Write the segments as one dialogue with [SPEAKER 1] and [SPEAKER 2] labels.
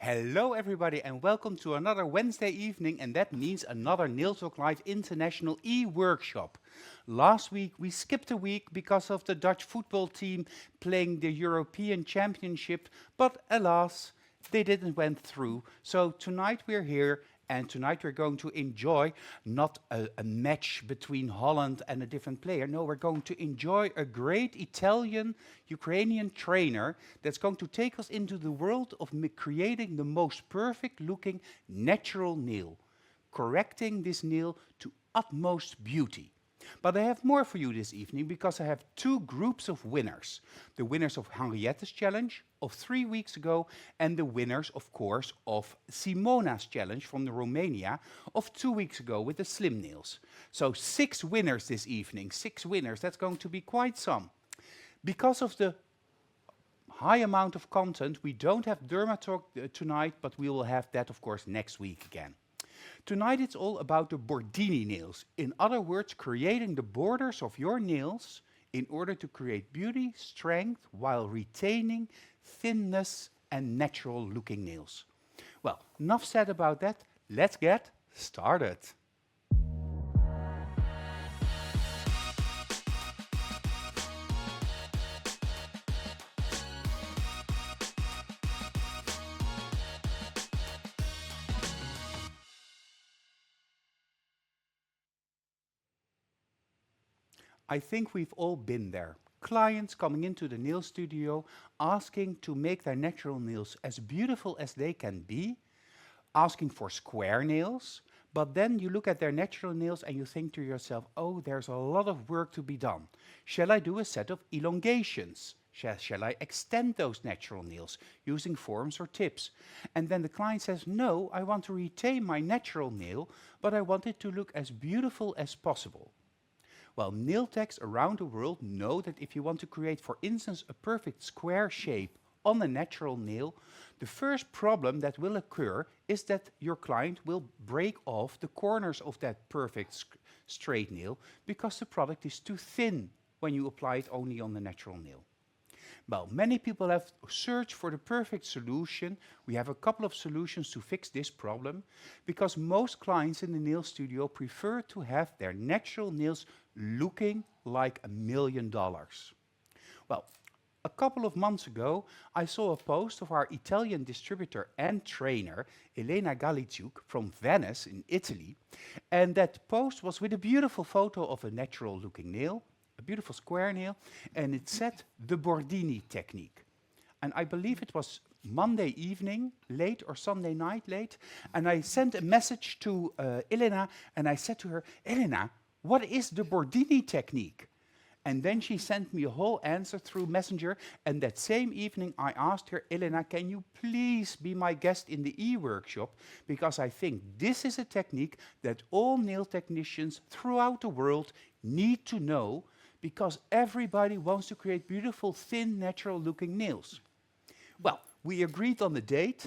[SPEAKER 1] Hello, everybody, and welcome to another Wednesday evening, and that means another Nail Talk Live International e-workshop. Last week, we skipped a week because of the Dutch football team playing the European Championship, but alas, they didn't went through. So tonight we're here, and tonight we're going to enjoy not a match between Holland and a different player. No, we're going to enjoy a great Italian Ukrainian trainer that's going to take us into the world of creating the most perfect looking natural nail, correcting this nail to utmost beauty. But I have more for you this evening because I have two groups of winners. The winners of Henriette's challenge of 3 weeks ago and the winners, of course, of Simona's challenge from the Romania of 2 weeks ago with the slim nails. So 6 winners this evening, 6 winners, that's going to be quite some. Because of the high amount of content, we don't have Dermatalk tonight, but we will have that, of course, next week again. Tonight it's all about the Bordini nails. In other words, creating the borders of your nails in order to create beauty, strength, while retaining thinness and natural looking nails. Well, enough said about that. Let's get started. I think we've all been there. Clients coming into the nail studio asking to make their natural nails as beautiful as they can be, asking for square nails, but then you look at their natural nails and you think to yourself, oh, there's a lot of work to be done. Shall I do a set of elongations? Shall I extend those natural nails using forms or tips? And then the client says, no, I want to retain my natural nail, but I want it to look as beautiful as possible. Well, nail techs around the world know that if you want to create, for instance, a perfect square shape on a natural nail, the first problem that will occur is that your client will break off the corners of that perfect straight nail because the product is too thin when you apply it only on the natural nail. Well, many people have searched for the perfect solution. We have a couple of solutions to fix this problem because most clients in the nail studio prefer to have their natural nails looking like $1 million. Well, a couple of months ago, I saw a post of our Italian distributor and trainer, Elena from Venice in Italy, and that post was with a beautiful photo of a natural looking nail, a beautiful square nail, and it said the Bordini technique. And I believe it was Monday evening, late, or Sunday night, late, and I sent a message to Elena, and I said to her, Elena, what is the Bordini technique? And then she sent me a whole answer through Messenger, and that same evening I asked her, Elena, can you please be my guest in the e-workshop? Because I think this is a technique that all nail technicians throughout the world need to know, because everybody wants to create beautiful, thin, natural-looking nails. Well, we agreed on the date,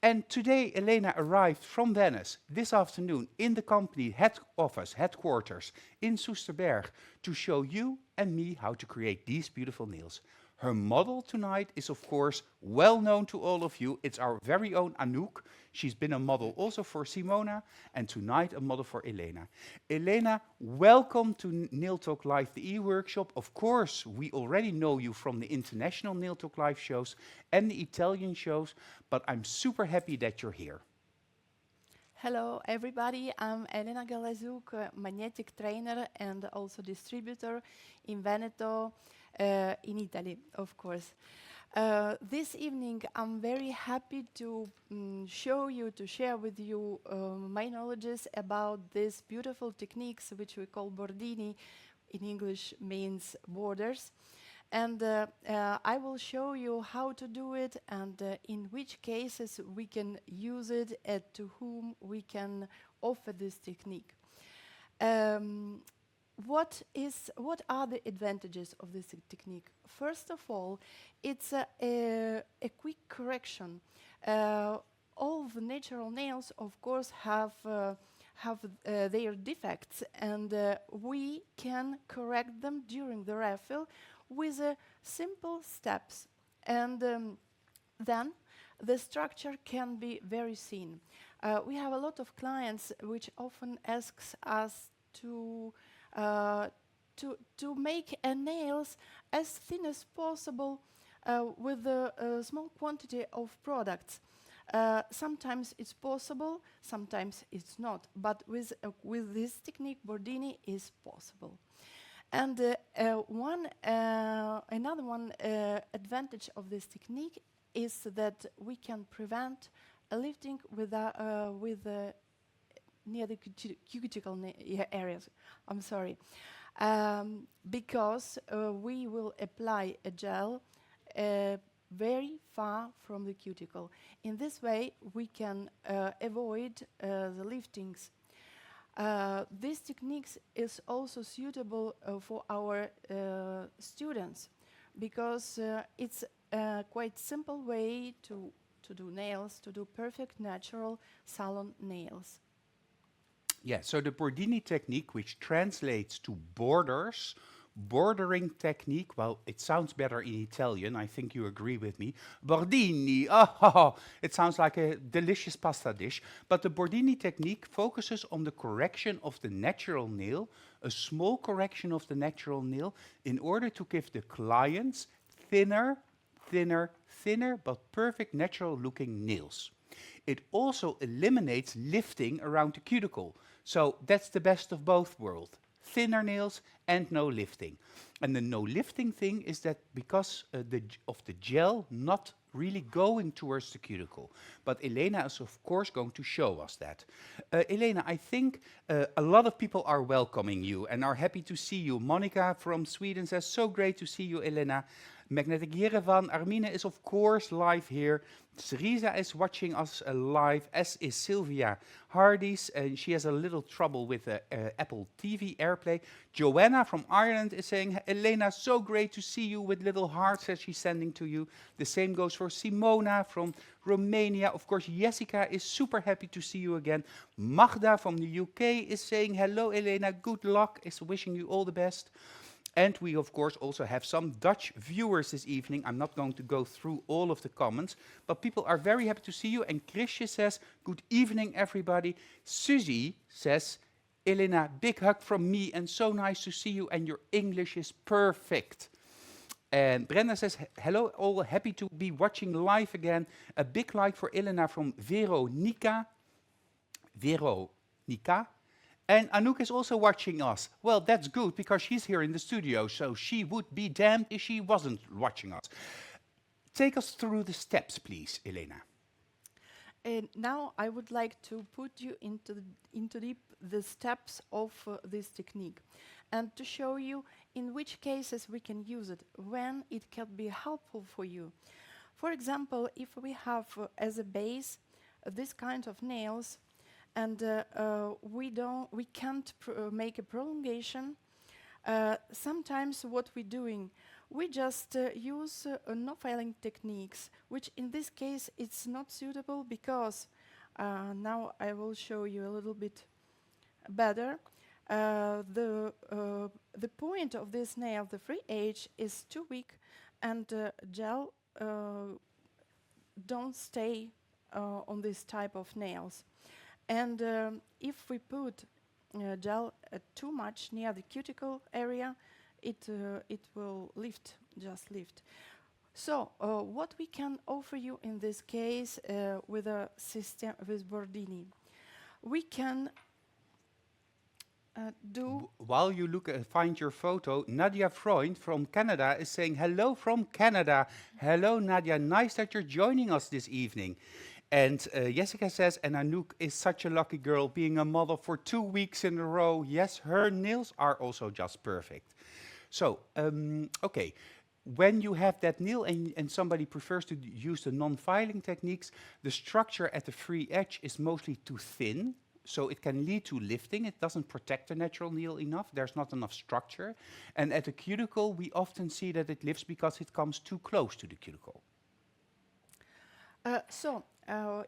[SPEAKER 1] and today Elena arrived from Venice this afternoon in the company headquarters in Soesterberg to show you and me how to create these beautiful nails. Her model tonight is, of course, well known to all of you. It's our very own Anouk. She's been a model also for Simona, and tonight a model for Elena. Elena, welcome to Nail Talk Live, the e-workshop. Of course, we already know you from the international Nail Talk Live shows and the Italian shows, but I'm super happy that you're here.
[SPEAKER 2] Hello everybody, I'm Elena Galazuk, magnetic trainer and also distributor in Veneto, in Italy, of course. This evening I'm very happy to share with you my knowledges about these beautiful techniques which we call Bordini, in English means borders. And I will show you how to do it and in which cases we can use it and to whom we can offer this technique. What are the advantages of this technique? First of all, it's a quick correction. All the natural nails, of course, have their defects, and we can correct them during the refill with simple steps. And then the structure can be very thin. We have a lot of clients which often asks us uh, to make nails as thin as possible with a small quantity of products. Sometimes it's possible, sometimes it's not, but with this technique, Bordini is possible. And another one advantage of this technique is that we can prevent a lifting with near the cuticle areas. I'm sorry, because we will apply a gel very far from the cuticle. In this way, we can avoid the liftings. This technique is also suitable for our students because it's a quite simple way to do nails, to do perfect natural salon nails.
[SPEAKER 1] Yeah, so the Bordini technique, which translates to bordering technique, well, it sounds better in Italian, I think you agree with me. Bordini, it sounds like a delicious pasta dish. But the Bordini technique focuses on the correction of the natural nail, a small correction of the natural nail, in order to give the clients thinner, but perfect natural looking nails. It also eliminates lifting around the cuticle. So that's the best of both worlds. Thinner nails and no lifting. And the no lifting thing is that because of the gel not really going towards the cuticle. But Elena is of course going to show us that. Elena, I think a lot of people are welcoming you and are happy to see you. Monica from Sweden says, so great to see you, Elena. Magnetic Yerevan, Armine is of course live here. Cerisa is watching us live, as is Sylvia Hardys, and she has a little trouble with the Apple TV AirPlay. Joanna from Ireland is saying, Elena, so great to see you, with little hearts that she's sending to you. The same goes for Simona from Romania. Of course, Jessica is super happy to see you again. Magda from the UK is saying, hello, Elena, good luck, is wishing you all the best. And we, of course, also have some Dutch viewers this evening. I'm not going to go through all of the comments, but people are very happy to see you. And Chrisje says, good evening, everybody. Suzy says, Elena, big hug from me, and so nice to see you, and your English is perfect. And Brenda says, hello, all happy to be watching live again. A big like for Elena from Veronica. And Anouk is also watching us. Well, that's good, because she's here in the studio, so she would be damned if she wasn't watching us. Take us through the steps, please, Elena.
[SPEAKER 2] And now I would like to put you into the steps of this technique and to show you in which cases we can use it, when it can be helpful for you. For example, if we have as a base this kind of nails, and we can't make a prolongation. Sometimes what we're doing, we just use no filing techniques, which in this case it's not suitable because now I will show you a little bit better. The point of this nail, the free edge, is too weak, and gel don't stay on this type of nails. And if we put gel too much near the cuticle area, it will just lift. So what we can offer you in this case with a system with Bordini, we can do.
[SPEAKER 1] While you look find your photo, Nadia Freund from Canada is saying hello from Canada. Hello, Nadia. Nice that you're joining us this evening. And Jessica says, and Anouk is such a lucky girl, being a model for 2 weeks in a row. Yes, her nails are also just perfect. So, okay, when you have that nail and somebody prefers to use the non-filing techniques, the structure at the free edge is mostly too thin, so it can lead to lifting. It doesn't protect the natural nail enough. There's not enough structure. And at the cuticle, we often see that it lifts because it comes too close to the cuticle.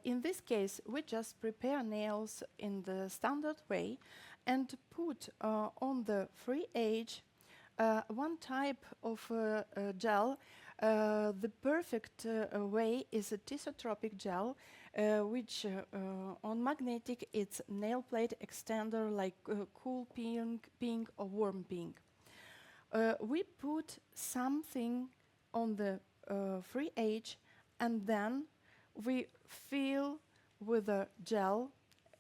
[SPEAKER 2] In this case, we just prepare nails in the standard way and put on the free edge one type of gel The perfect way is a tisotropic gel, which on magnetic it's nail plate extender like cool pink or warm pink. We put something on the free edge and then we fill with a gel,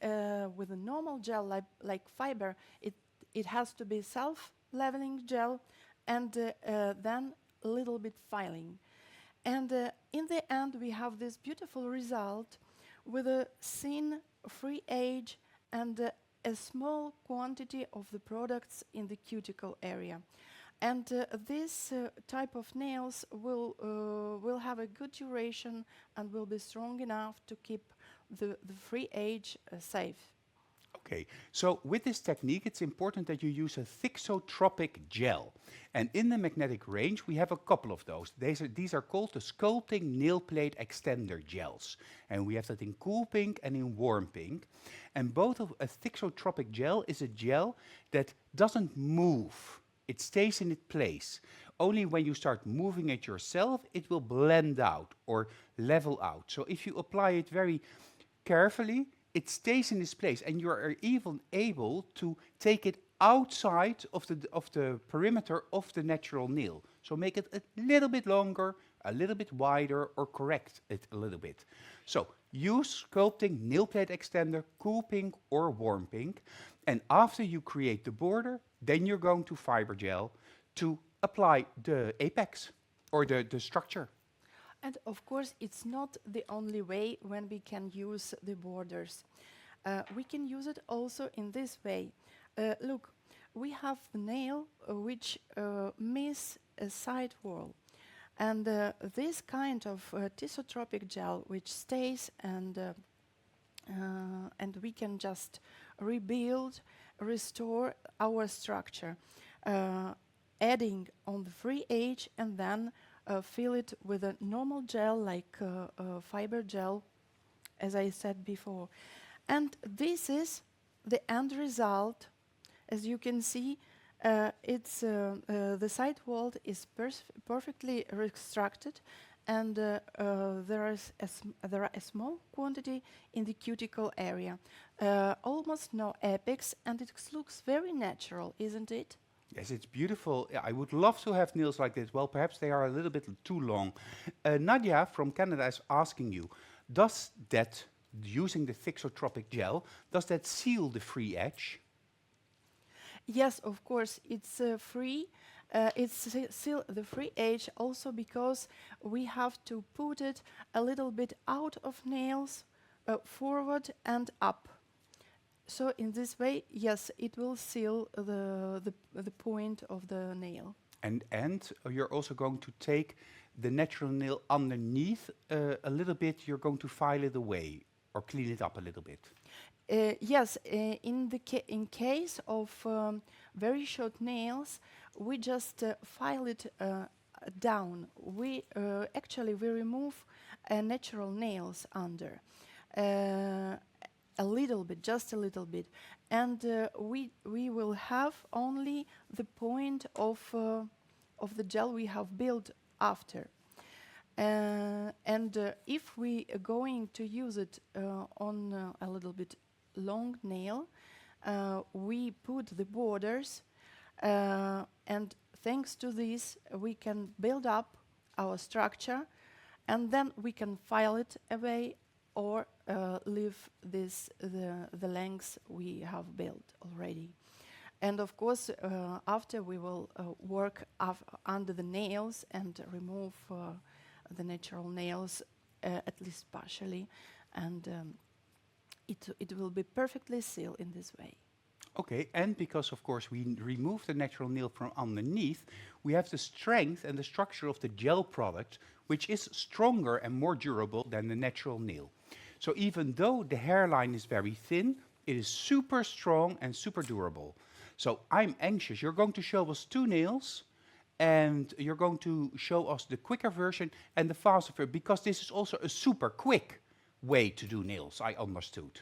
[SPEAKER 2] with a normal gel like fiber. It has to be self-leveling gel and then a little bit filing. And in the end, we have this beautiful result with a thin free edge and a small quantity of the products in the cuticle area. And this type of nails will have a good duration and will be strong enough to keep the free edge safe.
[SPEAKER 1] Okay, so with this technique, it's important that you use a thixotropic gel. And in the magnetic range, we have a couple of those. These are called the sculpting nail plate extender gels. And we have that in cool pink and in warm pink. And both of a thixotropic gel is a gel that doesn't move. It stays in its place. Only when you start moving it yourself, it will blend out or level out. So if you apply it very carefully, it stays in this place, and you are even able to take it outside of the perimeter of the natural nail. So make it a little bit longer, a little bit wider, or correct it a little bit. So use sculpting nail plate extender, cool pink or warm pink, and after you create the border, then you're going to fiber gel to apply the apex or the structure.
[SPEAKER 2] And of course, it's not the only way when we can use the borders. We can use it also in this way. Look, we have a nail which miss a side wall. And this kind of tisotropic gel which stays and we can just rebuild, restore our structure, adding on the free edge and then fill it with a normal gel like fiber gel, as I said before. And this is the end result. As you can see, the side wall is perfectly reconstructed, and there are a small quantity in the cuticle area. Almost no apex, and it looks very natural, isn't it?
[SPEAKER 1] Yes, it's beautiful. I would love to have nails like this. Well, perhaps they are a little bit too long. Nadia from Canada is asking you, does that, using the thixotropic gel, does that seal the free edge?
[SPEAKER 2] Yes, of course, it's free. It's still the free edge also because we have to put it a little bit out of nails, forward and up. So in this way, yes, it will seal the point of the nail.
[SPEAKER 1] And you're also going to take the natural nail underneath a little bit. You're going to file it away or clean it up a little bit.
[SPEAKER 2] Yes, in case of very short nails, we just file it down. We actually remove natural nails under. A little bit, just a little bit, and we will have only the point of the gel we have built after. And if we are going to use it on a little bit long nail, we put the borders, and thanks to this, we can build up our structure, and then we can file it away or leave the lengths we have built already. And of course, after we will work under the nails and remove the natural nails, at least partially, and it will be perfectly sealed in this way.
[SPEAKER 1] Okay, and because of course we remove the natural nail from underneath, we have the strength and the structure of the gel product, which is stronger and more durable than the natural nail. So even though the hairline is very thin, it is super strong and super durable. So I'm anxious. You're going to show us two nails, and you're going to show us the quicker version and the faster version, because this is also a super quick way to do nails, I understood.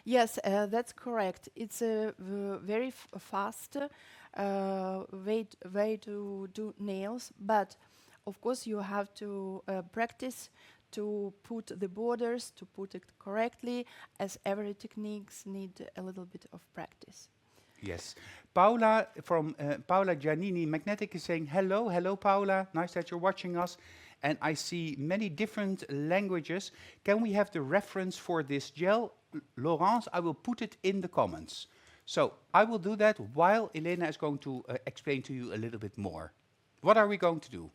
[SPEAKER 2] Yes, that's correct. It's a very fast way to do nails, but Of course, you have to practice to put the borders, to put it correctly, as every techniques need a little bit of practice.
[SPEAKER 1] Yes. Paula from Paula Giannini Magnetic is saying, hello, hello Paula, nice that you're watching us. And I see many different languages. Can we have the reference for this gel? Laurence, I will put it in the comments. So I will do that while Elena is going to explain to you a little bit more. What are we going to do?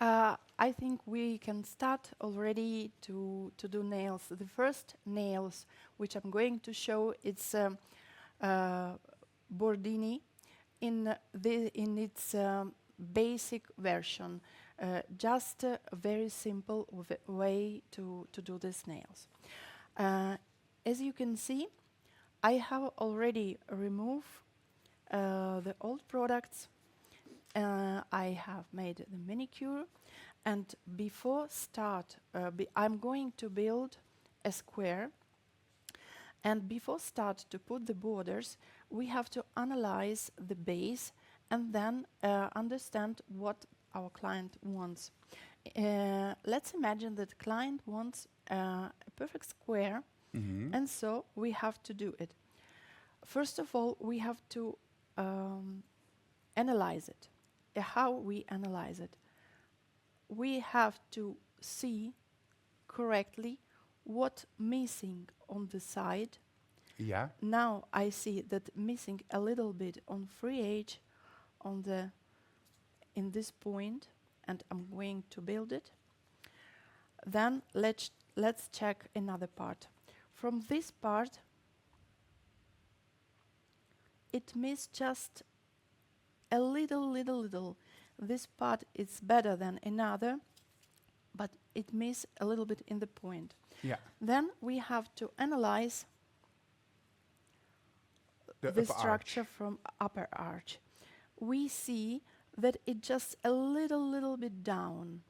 [SPEAKER 2] I think we can start already to do nails. The first nails which I'm going to show, it's Bordini in its basic version. Just a very simple way to do these nails. As you can see, I have already removed the old products. I have made the manicure, and before start, I'm going to build a square. And before start to put the borders, we have to analyze the base and then understand what our client wants. Let's imagine that client wants a perfect square, and so we have to do it. First of all, we have to analyze it. How we analyze it? We have to see correctly what missing on the side.
[SPEAKER 1] Yeah.
[SPEAKER 2] Now I see that missing a little bit on free edge on the in this point, and I'm going to build it. Then let's check another part. From this part, it missed just a little. This part is better than another, but it misses a little bit in the point.
[SPEAKER 1] Yeah.
[SPEAKER 2] Then we have to analyze the structure from upper arch. We see that it just a little bit down.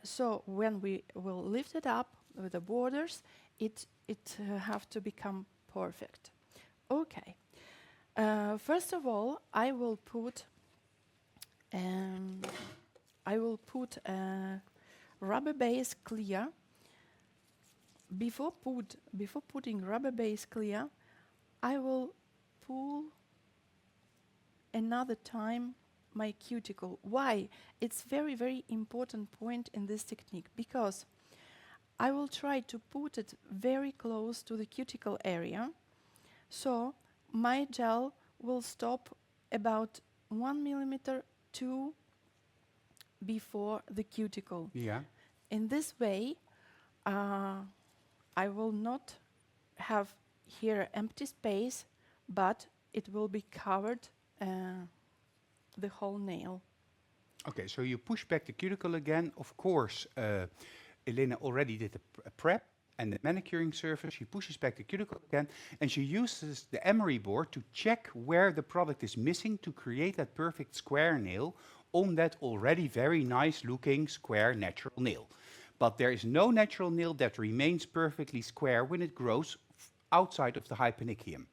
[SPEAKER 2] So when we will lift it up with the borders, it have to become perfect. Okay. First of all, I will put rubber base clear. Before putting rubber base clear, I will pull another time my cuticle. Why? It's very important point in this technique, because I will try to put it very close to the cuticle area, so my gel will stop about 1 millimeter to before the cuticle.
[SPEAKER 1] Yeah.
[SPEAKER 2] In this way, I will not have here empty space, but it will be covered the whole nail.
[SPEAKER 1] Okay, so you push back the cuticle again. Of course, Elena already did a prep and the manicuring surface. She pushes back the cuticle again, and she uses the emery board to check where the product is missing to create that perfect square nail on that already very nice looking square natural nail. But there is no natural nail that remains perfectly square when it grows outside of the hyponychium.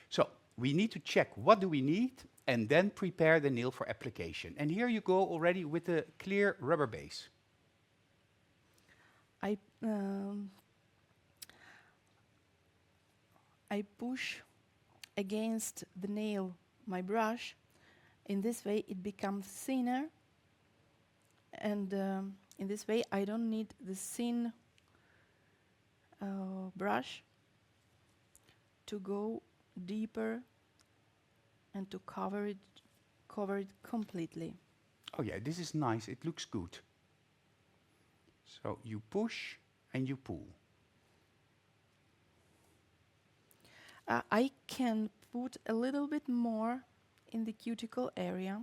[SPEAKER 1] So we need to check what do we need and then prepare the nail for application. And here you go already with a clear rubber base.
[SPEAKER 2] I push against the nail my brush. In this way it becomes thinner, and in this way I don't need the thin brush to go deeper and to cover it completely.
[SPEAKER 1] Oh yeah, this is nice, it looks good. So you push and you pull.
[SPEAKER 2] I can put a little bit more in the cuticle area.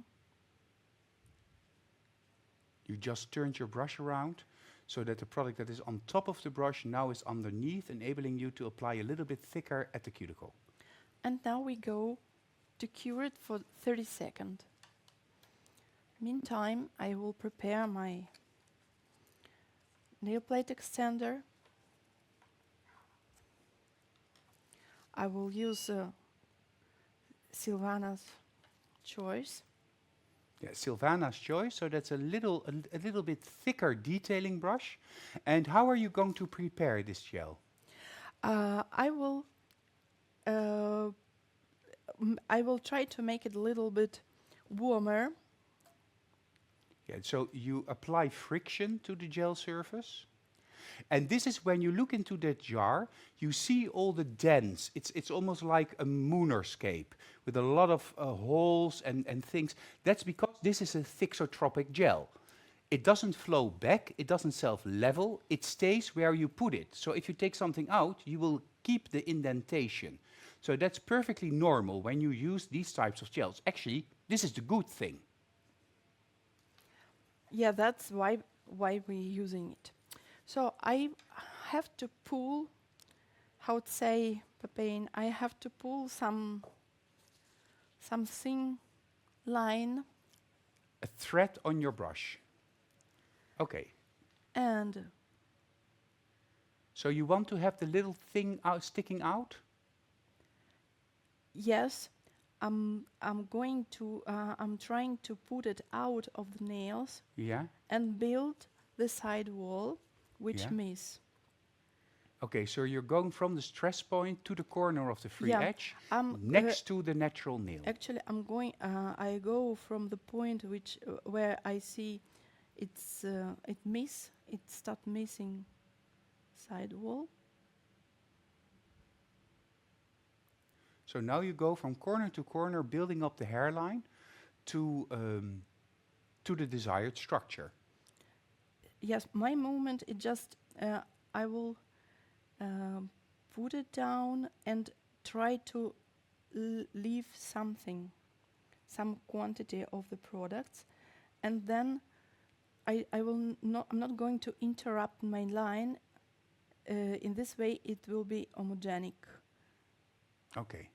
[SPEAKER 1] You just turned your brush around so that the product that is on top of the brush now is underneath, enabling you to apply a little bit thicker at the cuticle.
[SPEAKER 2] And now we go to cure it for 30 seconds. Meantime, I will prepare my nail plate extender. I will use Silvana's choice.
[SPEAKER 1] Yeah, Silvana's choice. So that's a little bit thicker detailing brush. And how are you going to prepare this gel?
[SPEAKER 2] I will I will try to make it a little bit warmer.
[SPEAKER 1] Yeah, so you apply friction to the gel surface. And this is when you look into that jar, you see all the dents. It's almost like a moonerscape with a lot of holes and things. That's because this is a thixotropic gel. It doesn't flow back, it doesn't self-level, it stays where you put it. So if you take something out, you will keep the indentation. So that's perfectly normal when you use these types of gels. Actually, this is the good thing.
[SPEAKER 2] Yeah, that's why we're using it. So I have to pull, how to say, Pepin, I have to pull some thin line.
[SPEAKER 1] A thread on your brush. Okay.
[SPEAKER 2] And
[SPEAKER 1] So you want to have the little thing out sticking out?
[SPEAKER 2] yes, I'm trying to put it out of the nails
[SPEAKER 1] Yeah.
[SPEAKER 2] and build the side wall, which
[SPEAKER 1] Yeah.
[SPEAKER 2] miss.
[SPEAKER 1] Okay, so you're going from the stress point to the corner of the free
[SPEAKER 2] Yeah,
[SPEAKER 1] edge
[SPEAKER 2] I'm
[SPEAKER 1] next to the natural nail.
[SPEAKER 2] actually I go from the point where I see it start missing side wall.
[SPEAKER 1] So now you go from corner to corner, building up the hairline to the desired structure.
[SPEAKER 2] Yes, my movement it just I will put it down and try to leave something, some quantity of the products, and then I will not. I'm not going to interrupt my line. In this way, it will be homogenic.
[SPEAKER 1] Okay.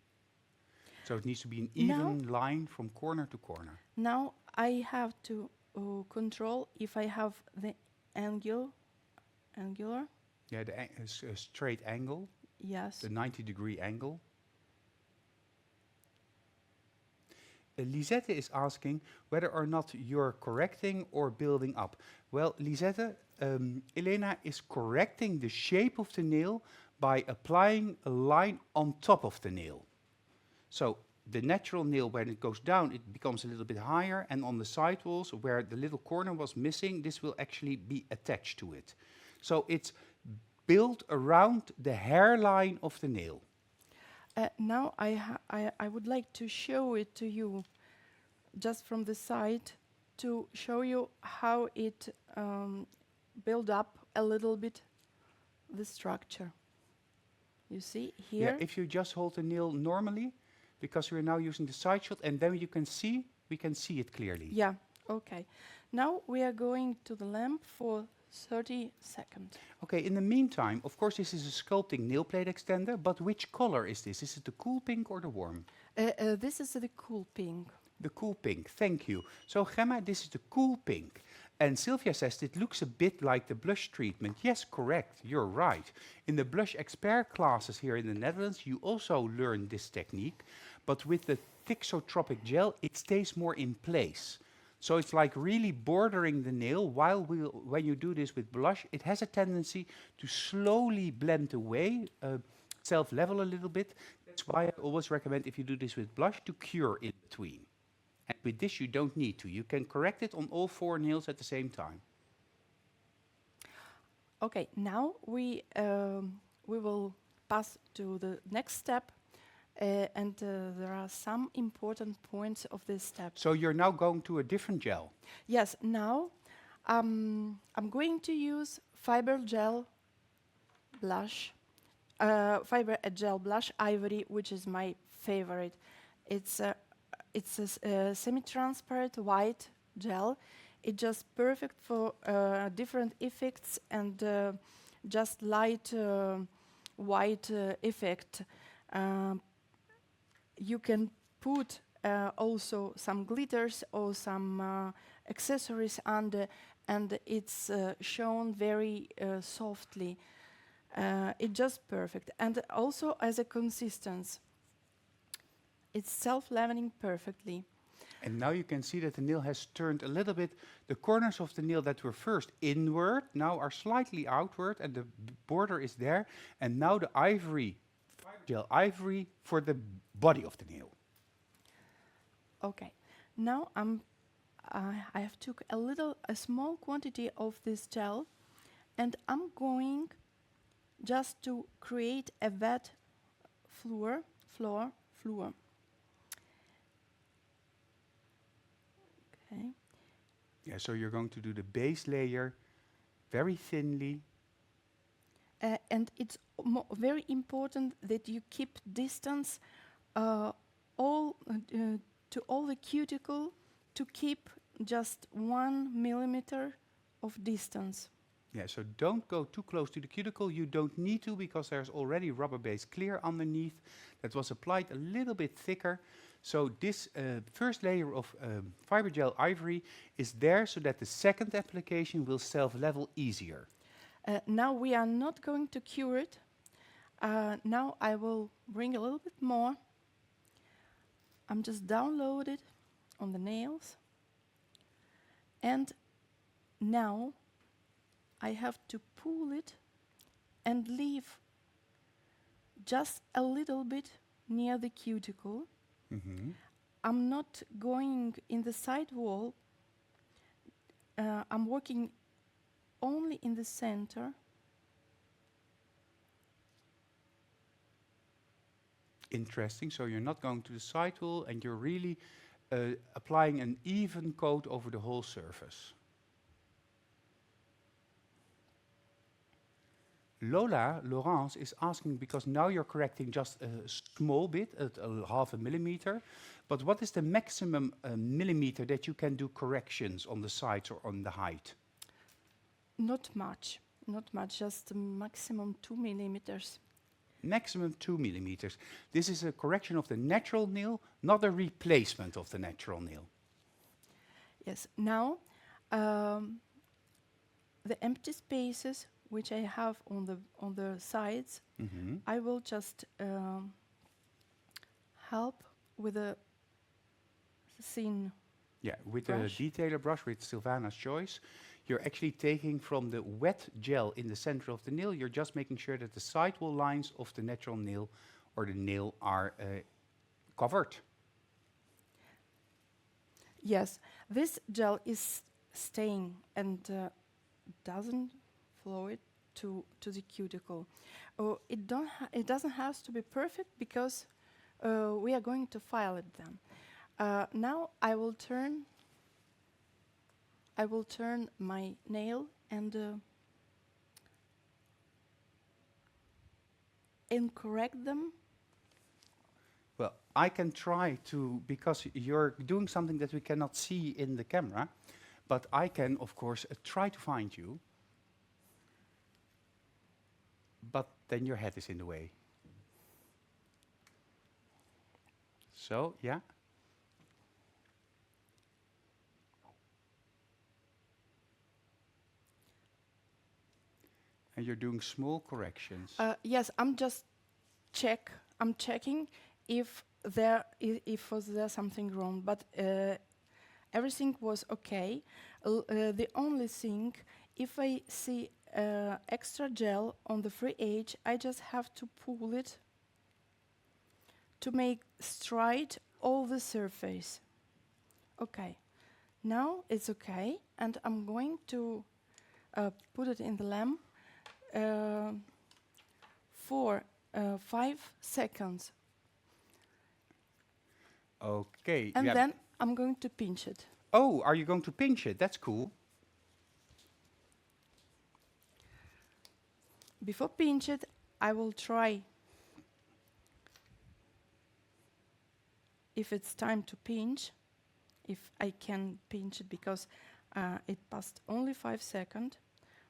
[SPEAKER 1] So it needs to be an
[SPEAKER 2] Now-
[SPEAKER 1] even line from corner to corner.
[SPEAKER 2] Now I have to control if I have the angular.
[SPEAKER 1] Yeah, the straight angle,
[SPEAKER 2] Yes.
[SPEAKER 1] the 90-degree angle. Lisette is asking whether or not you're correcting or building up. Well, Lisette, Elena is correcting the shape of the nail by applying a line on top of the nail. So the natural nail, when it goes down, it becomes a little bit higher, and on the side walls, where the little corner was missing, this will actually be attached to it. So it's built around the hairline of the nail.
[SPEAKER 2] Now I would like to show it to you just from the side to show you how it build up a little bit the structure. You see here?
[SPEAKER 1] Yeah, if you just hold the nail normally, because we're now using the side shot, and then we can see it clearly.
[SPEAKER 2] Yeah, okay. Now we are going to the lamp for 30 seconds.
[SPEAKER 1] Okay, in the meantime, of course, this is a sculpting nail plate extender, but which color is this? Is it the cool pink or the warm?
[SPEAKER 2] This is the cool pink.
[SPEAKER 1] The cool pink, thank you. So Gemma, this is the cool pink. And Sylvia says it looks a bit like the blush treatment. Yes, correct, you're right. In the blush expert classes here in the Netherlands, you also learn this technique, but with the thixotropic gel, it stays more in place. So it's like really bordering the nail, while when you do this with blush, it has a tendency to slowly blend away, self-level a little bit. That's why I always recommend, if you do this with blush, to cure in between. And with this, you don't need to. You can correct it on all 4 nails at the same time.
[SPEAKER 2] Okay, now we will pass to the next step, and there are some important points of this step.
[SPEAKER 1] So you're now going to a different gel.
[SPEAKER 2] Yes, now I'm going to use fiber gel blush, gel blush ivory, which is my favorite. It's a semi-transparent white gel. It's just perfect for different effects and just light white effect. You can put also some glitters or some accessories under, and it's shown very softly. It's just perfect. And also as a consistency, it's self-leveling perfectly.
[SPEAKER 1] And now you can see that the nail has turned a little bit. The corners of the nail that were first inward now are slightly outward, and the border is there. And now the ivory, gel ivory for the body of the nail.
[SPEAKER 2] Okay. Now I have took a small quantity of this gel, and I'm going just to create a wet floor. Okay.
[SPEAKER 1] Yeah, so you're going to do the base layer very thinly.
[SPEAKER 2] And it's very important that you keep distance all to all the cuticle, to keep just 1 millimeter of distance.
[SPEAKER 1] Yeah, so don't go too close to the cuticle. You don't need to, because there's already rubber base clear underneath that was applied a little bit thicker. So this first layer of fiber gel ivory is there so that the second application will self-level easier.
[SPEAKER 2] Now we are not going to cure it. Now I will bring a little bit more. I'm just download it on the nails. And now I have to pull it and leave just a little bit near the cuticle.
[SPEAKER 1] Mm-hmm.
[SPEAKER 2] I'm not going in the side wall. I'm working only in the center.
[SPEAKER 1] Interesting. So you're not going to the side wall, and you're really applying an even coat over the whole surface. Laurence is asking, because now you're correcting just a small bit, at half a millimeter, but what is the maximum millimeter that you can do corrections on the sides or on the height?
[SPEAKER 2] Not much, just maximum 2 millimeters.
[SPEAKER 1] Maximum 2 millimeters. This is a correction of the natural nail, not a replacement of the natural nail.
[SPEAKER 2] Yes, now the empty spaces which I have on the sides,
[SPEAKER 1] Mm-hmm.
[SPEAKER 2] I will just help with a thin.
[SPEAKER 1] Yeah, with
[SPEAKER 2] brush.
[SPEAKER 1] the detailer brush, with Sylvana's choice, you're actually taking from the wet gel in the center of the nail, you're just making sure that the sidewall lines of the natural nail or the nail are covered.
[SPEAKER 2] Yes, this gel is staying and doesn't flow it to the cuticle. Oh, it doesn't have to be perfect, because we are going to file it then. Now I will turn my nail and correct them.
[SPEAKER 1] Well, I can try to, because you're doing something that we cannot see in the camera, but I can, of course, try to find you. But then your head is in the way. So, yeah. And you're doing small corrections.
[SPEAKER 2] Yes, I'm checking if was there something wrong, but everything was okay. The only thing, if I see extra gel on the free edge, I just have to pull it to make straight all the surface. Okay, now it's okay, and I'm going to put it in the lamp for 5 seconds.
[SPEAKER 1] Okay.
[SPEAKER 2] And then I'm going to pinch it.
[SPEAKER 1] Oh, are you going to pinch it? That's cool.
[SPEAKER 2] Before pinch it, I will try if it's time to pinch, if I can pinch it, because it passed only 5 seconds.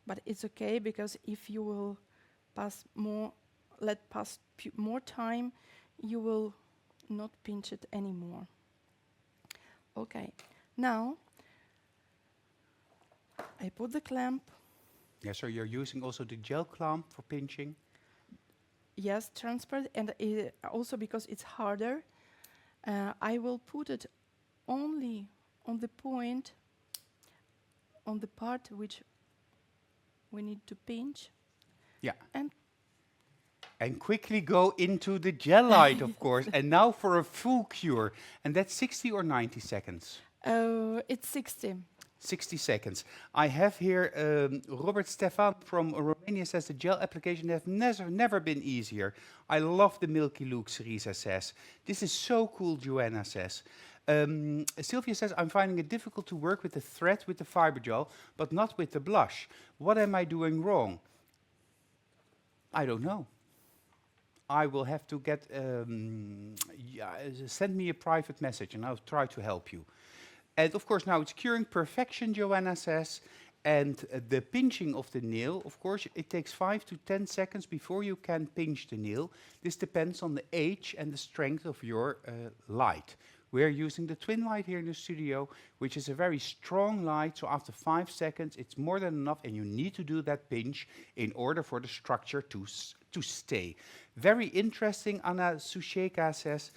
[SPEAKER 2] But it's okay, because if you will pass more time, you will not pinch it anymore. Okay, now I put the clamp.
[SPEAKER 1] Yeah, so you're using also the gel clamp for pinching?
[SPEAKER 2] Yes, transparent, and also because it's harder, I will put it only on the point, on the part which we need to pinch,
[SPEAKER 1] Yeah.
[SPEAKER 2] and
[SPEAKER 1] And quickly go into the gel light, of course. And now for a full cure. And that's 60 or 90 seconds?
[SPEAKER 2] it's 60.
[SPEAKER 1] 60 seconds. I have here Robert Stefan from Romania says the gel application has never been easier. I love the Milky Look, Risa says. This is so cool, Joanna says. Sylvia says, I'm finding it difficult to work with the thread with the fiber gel, but not with the blush. What am I doing wrong? I don't know. I will have to get, send me a private message and I'll try to help you. And of course now it's curing perfection, Joanna says. And the pinching of the nail, of course, it takes 5 to 10 seconds before you can pinch the nail. This depends on the age and the strength of your light. We're using the twin light here in the studio, which is a very strong light. So after 5 seconds, it's more than enough. And you need to do that pinch in order for the structure to stay. Very interesting, Anna Susheka says.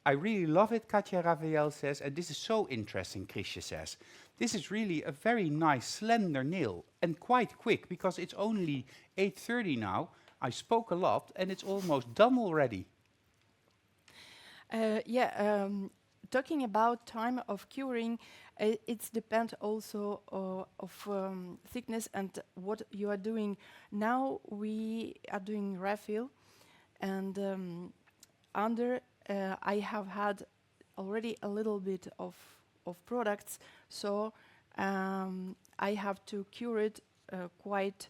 [SPEAKER 1] I really love it, Katja Rafael says. And this is so interesting, Chrisje says. This is really a very nice, slender nail. And quite quick, because it's only 8:30 now. I spoke a lot, and it's almost done already.
[SPEAKER 2] Talking about time of curing, it depends also of thickness and what you are doing. Now we are doing refill, and I have had already a little bit of products, so I have to cure it quite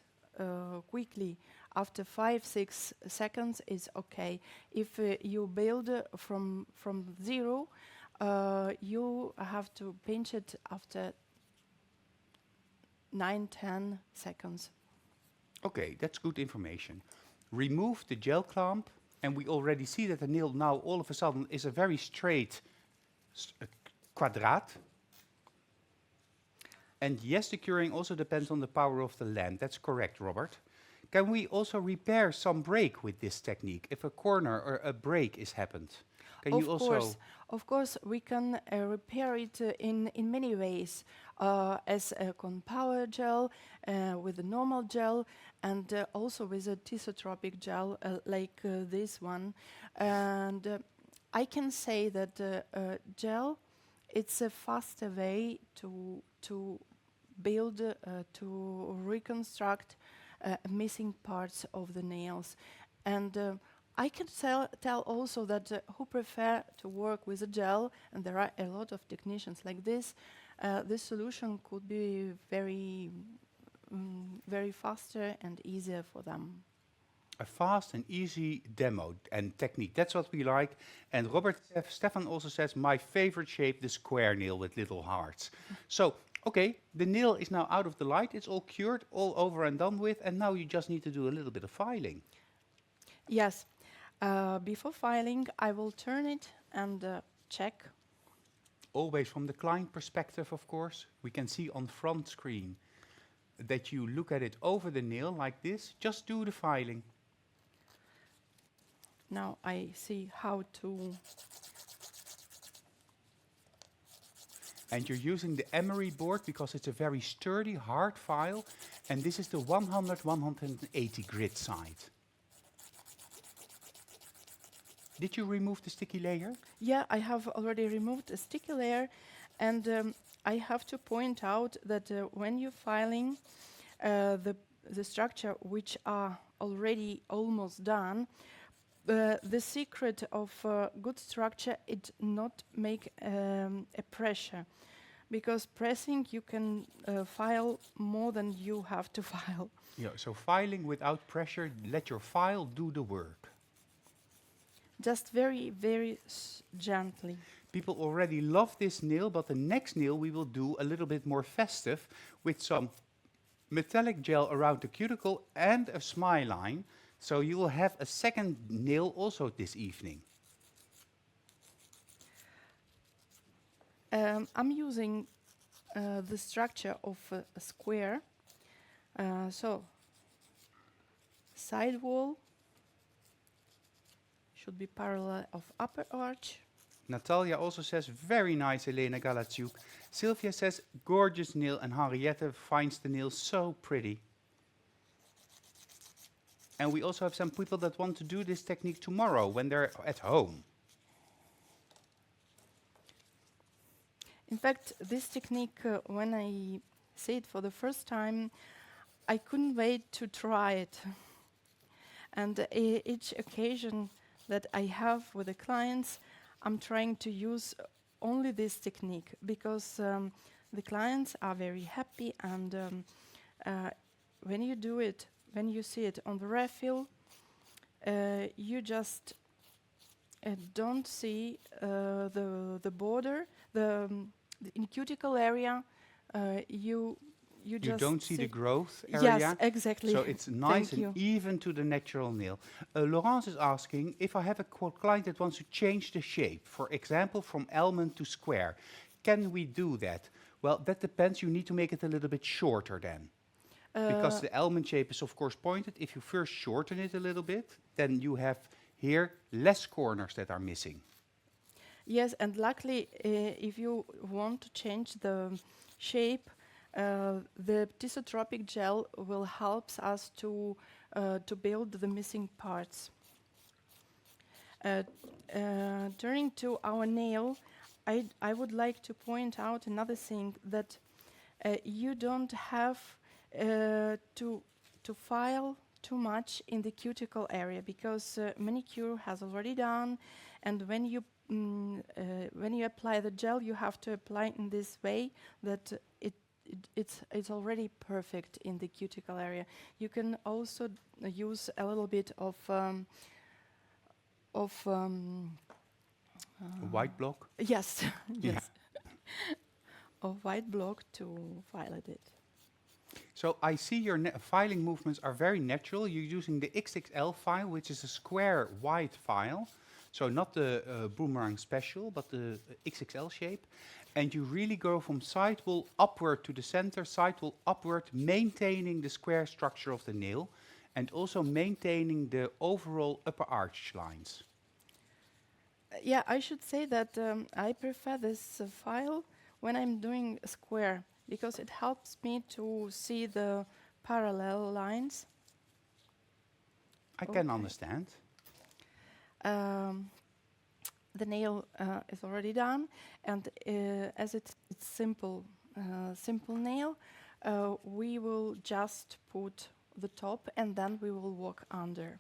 [SPEAKER 2] quickly. After 5-6 seconds is okay. If you build from zero, you have to pinch it after 9-10 seconds.
[SPEAKER 1] Okay, that's good information. Remove the gel clamp, and we already see that the nail now all of a sudden is a very straight quadrat. And yes, the curing also depends on the power of the lamp. That's correct, Robert. Can we also repair some break with this technique if a corner or a break is happened? Can you also?
[SPEAKER 2] Of course, we can repair it in many ways, as a power gel, with a normal gel, and also with a tisotropic gel like this one. And I can say that gel, it's a faster way to build, to reconstruct missing parts of the nails. And I can tell also that who prefer to work with a gel, and there are a lot of technicians like this, this solution could be very faster and easier for them.
[SPEAKER 1] A fast and easy demo and technique. That's what we like. And Robert Stefan also says, my favorite shape, the square nail with little hearts. So, okay, the nail is now out of the light. It's all cured, all over and done with. And now you just need to do a little bit of filing.
[SPEAKER 2] Yes. Before filing, I will turn it and check.
[SPEAKER 1] Always from the client perspective, of course. We can see on front screen that you look at it over the nail like this. Just do the filing.
[SPEAKER 2] Now I see how to.
[SPEAKER 1] And you're using the emery board because it's a very sturdy, hard file. And this is the 100-180 grit side. Did you remove the sticky layer?
[SPEAKER 2] Yeah, I have already removed the sticky layer, and I have to point out that when you're filing the structure, which are already almost done, the secret of good structure is not make a pressure, because pressing you can file more than you have to file.
[SPEAKER 1] Yeah, so filing without pressure, let your file do the work.
[SPEAKER 2] Just very, very gently.
[SPEAKER 1] People already love this nail, but the next nail we will do a little bit more festive with some metallic gel around the cuticle and a smile line. So you will have a second nail also this evening.
[SPEAKER 2] I'm using the structure of a square. So, side wall should be parallel of upper arch.
[SPEAKER 1] Natalia also says, very nice, Elena Galatsiuk. Sylvia says, gorgeous nail, and Henriette finds the nail so pretty. And we also have some people that want to do this technique tomorrow when they're at home.
[SPEAKER 2] In fact, this technique, when I say it for the first time, I couldn't wait to try it. And each occasion that I have with the clients, I'm trying to use only this technique because the clients are very happy, and when you do it, when you see it on the refill, you just don't see the border, in cuticle area. You just
[SPEAKER 1] don't see the growth area.
[SPEAKER 2] Yes, exactly.
[SPEAKER 1] So it's nice and even to the natural nail. Laurence is asking, if I have a client that wants to change the shape, for example, from almond to square, can we do that? Well, that depends. You need to make it a little bit shorter then. Because the almond shape is, of course, pointed. If you first shorten it a little bit, then you have here less corners that are missing.
[SPEAKER 2] Yes, and luckily, if you want to change the shape, the tissotropic gel will help us to build the missing parts. Turning to our nail, I would like to point out another thing, that you don't have to file too much in the cuticle area, because manicure has already done, and when you apply the gel, you have to apply in this way that it's already perfect in the cuticle area. You can also use a little bit of
[SPEAKER 1] white block?
[SPEAKER 2] Yes,
[SPEAKER 1] Yeah.
[SPEAKER 2] yes, of white block to file it.
[SPEAKER 1] So I see your filing movements are very natural. You're using the XXL file, which is a square wide file. So not the boomerang special, but the XXL shape. And you really go from side wall upward to the center, side wall upward, maintaining the square structure of the nail, and also maintaining the overall upper arch lines.
[SPEAKER 2] Yeah, I should say that I prefer this file when I'm doing a square, because it helps me to see the parallel lines.
[SPEAKER 1] I can understand.
[SPEAKER 2] The nail is already done, and as it's simple nail, we will just put the top, and then we will walk under.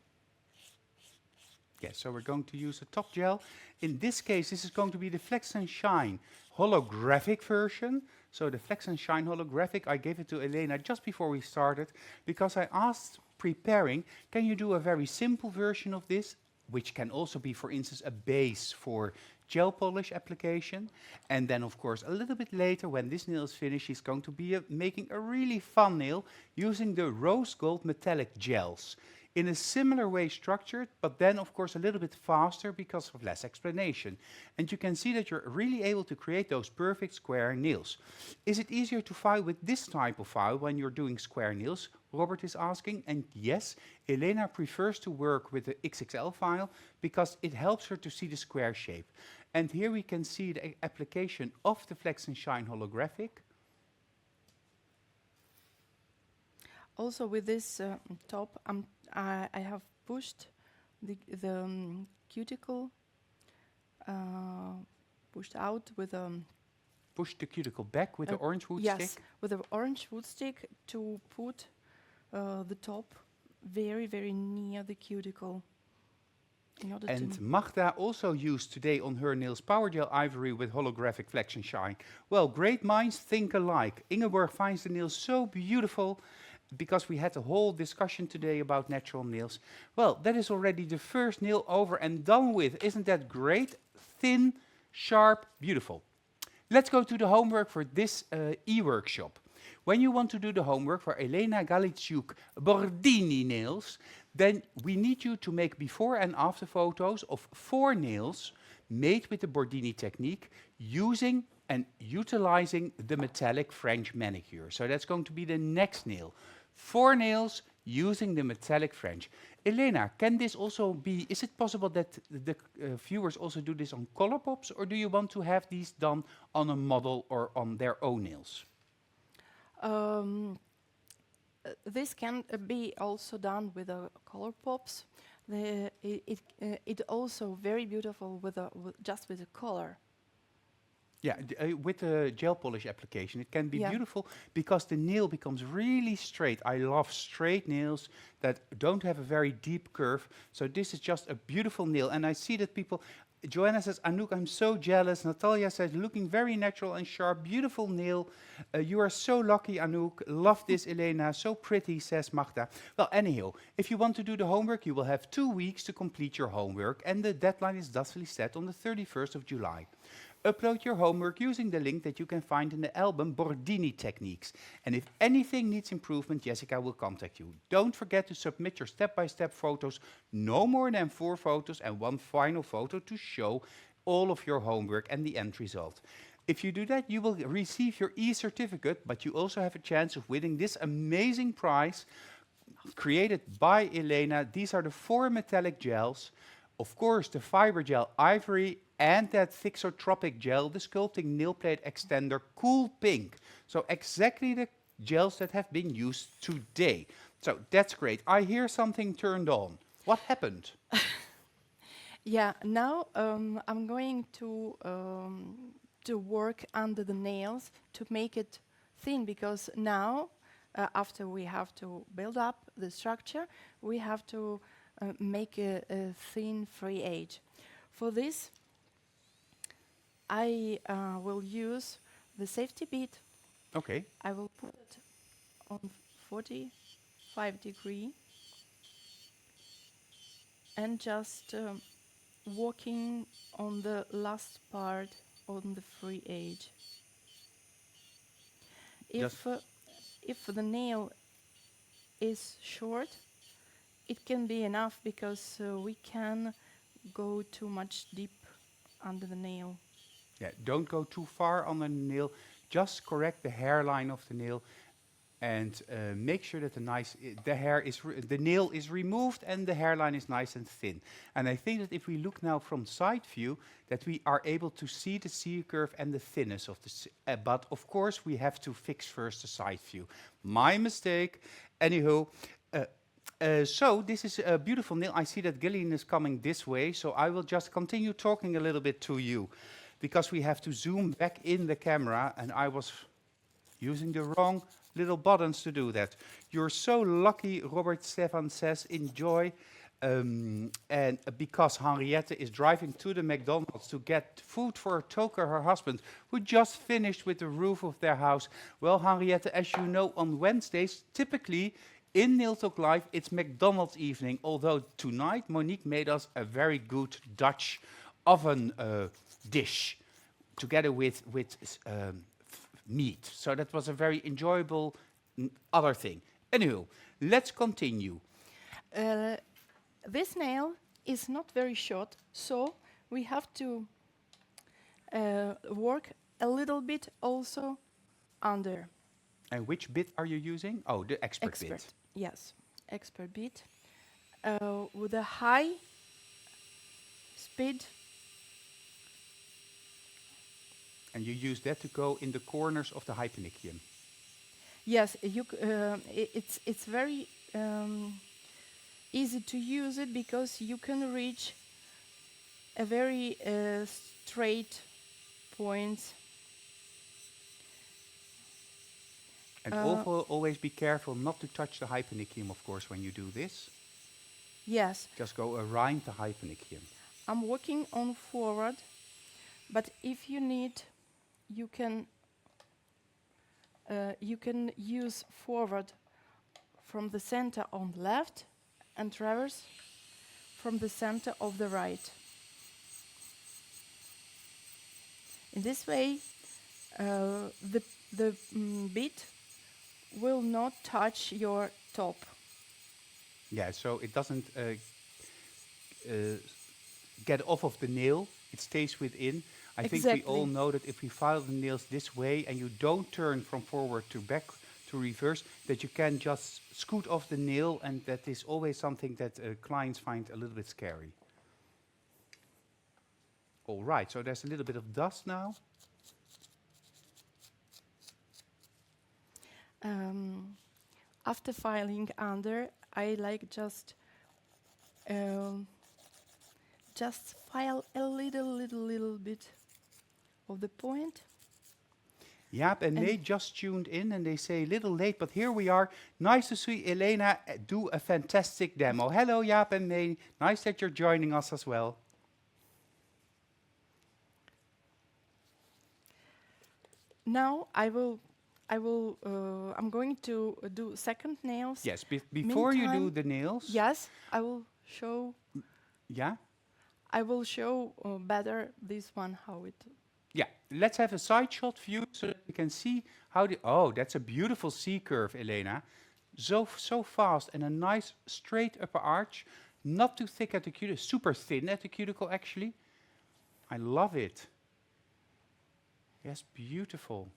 [SPEAKER 1] Yes, so we're going to use a top gel. In this case, this is going to be the Flex and Shine holographic version. So the Flex and Shine holographic, I gave it to Elena just before we started, because I asked preparing, can you do a very simple version of this, which can also be, for instance, a base for gel polish application. And then, of course, a little bit later, when this nail is finished, she's going to be making a really fun nail using the rose gold metallic gels. In a similar way structured, but then, of course, a little bit faster because of less explanation. And you can see that you're really able to create those perfect square nails. Is it easier to file with this type of file when you're doing square nails? Robert is asking, and yes, Elena prefers to work with the XXL file because it helps her to see the square shape. And here we can see the application of the Flex and Shine holographic.
[SPEAKER 2] Also with this top, I have pushed the cuticle, pushed out with
[SPEAKER 1] push the cuticle back with the orange wood
[SPEAKER 2] yes,
[SPEAKER 1] stick?
[SPEAKER 2] with the orange wood stick to put the top very, very near the cuticle.
[SPEAKER 1] And Magda also used today on her nails Power Gel Ivory with holographic Flex and Shine. Well, great minds think alike. Ingeborg finds the nails so beautiful because we had a whole discussion today about natural nails. Well, that is already the first nail over and done with. Isn't that great? Thin, sharp, beautiful. Let's go to the homework for this e-workshop. When you want to do the homework for Elena Galatsiuk Bordini nails, then we need you to make before and after photos of 4 nails made with the Bordini technique using and utilizing the metallic French manicure. So that's going to be the next nail. 4 nails using the metallic French. Elena, can this also be, is it possible that the viewers also do this on color pops, or do you want to have these done on a model or on their own nails?
[SPEAKER 2] Um, this can be also done with color pops. It also very beautiful with just with a color.
[SPEAKER 1] Yeah, with the gel polish application, it can be
[SPEAKER 2] Yeah.
[SPEAKER 1] beautiful because the nail becomes really straight. I love straight nails that don't have a very deep curve. So this is just a beautiful nail. And I see that people, Joanna says, Anouk, I'm so jealous. Natalia says, looking very natural and sharp, beautiful nail. You are so lucky, Anouk. Love this, Elena. So pretty, says Magda. Well, anyhow, if you want to do the homework, you will have 2 weeks to complete your homework. And the deadline is thusly set on the 31st of July. Upload your homework using the link that you can find in the album Bordini Techniques. And if anything needs improvement, Jessica will contact you. Don't forget to submit your step-by-step photos, no more than 4 photos and 1 final photo to show all of your homework and the end result. If you do that, you will receive your e-certificate, but you also have a chance of winning this amazing prize created by Elena. These are the 4 metallic gels. Of course, the fiber gel ivory and that thixotropic gel, the sculpting nail plate extender cool pink. So exactly the gels that have been used today. So that's great. I hear something turned on. What happened?
[SPEAKER 2] Yeah, now I'm going to work under the nails to make it thin, because now, after we have to build up the structure, we have to make a thin free edge. For this, I will use the safety bit.
[SPEAKER 1] Okay.
[SPEAKER 2] I will put it on 45 degree and just working on the last part on the free edge. If the nail is short, it can be enough, because we can go too much deep under the nail.
[SPEAKER 1] Yeah, don't go too far on the nail. Just correct the hairline of the nail, and make sure that the nail is removed and the hairline is nice and thin. And I think that if we look now from side view, that we are able to see the C curve and the thinness of the but of course we have to fix first the side view. My mistake. Anyhow, so this is a beautiful nail. I see that Gillian is coming this way, so I will just continue talking a little bit to you, because we have to zoom back in the camera, and I was using the wrong little buttons to do that. You're so lucky, Robert Stefan says, enjoy. And because Henriette is driving to the McDonald's to get food for Toker, her husband, who just finished with the roof of their house. Well, Henriette, as you know, on Wednesdays, typically in Nail Talk Live, it's McDonald's evening, although tonight Monique made us a very good Dutch oven dish together with meat. So that was a very enjoyable other thing. Anywho, let's continue.
[SPEAKER 2] This nail is not very short, so we have to work a little bit also under.
[SPEAKER 1] And which bit are you using? Oh, the expert bit.
[SPEAKER 2] Yes, expert bit. With a high speed.
[SPEAKER 1] And you use that to go in the corners of the hyponychium.
[SPEAKER 2] Yes, it's very easy to use it, because you can reach a very straight point.
[SPEAKER 1] And always be careful not to touch the hyponychium, of course, when you do this.
[SPEAKER 2] Yes.
[SPEAKER 1] Just go around the hyponychium.
[SPEAKER 2] I'm working on forward, but if you need, you can use forward from the center on the left and traverse from the center of the right. In this way, the bit will not touch your top.
[SPEAKER 1] Yeah, so it doesn't get off of the nail. It stays within. I think we all know that if we file the nails this way and you don't turn from forward to back to reverse, that you can just scoot off the nail, and that is always something that clients find a little bit scary. All right, so there's a little bit of dust now.
[SPEAKER 2] After filing under, I like just file a little bit of the point.
[SPEAKER 1] Yep, and they just tuned in and they say a little late, but here we are. Nice to see Elena do a fantastic demo. Hello, Jaap and May. Nice that you're joining us as well.
[SPEAKER 2] Now I'm going to do second nails.
[SPEAKER 1] Yes, before you do
[SPEAKER 2] Meantime,
[SPEAKER 1] the nails.
[SPEAKER 2] Yes, I will show.
[SPEAKER 1] Yeah?
[SPEAKER 2] I will show better this one how it.
[SPEAKER 1] Yeah, let's have a side shot view so that you can see how the... Oh, that's a beautiful C-curve, Elena. So fast and a nice straight upper arch. Not too thick at the cuticle, super thin at the cuticle actually. I love it. Yes, beautiful.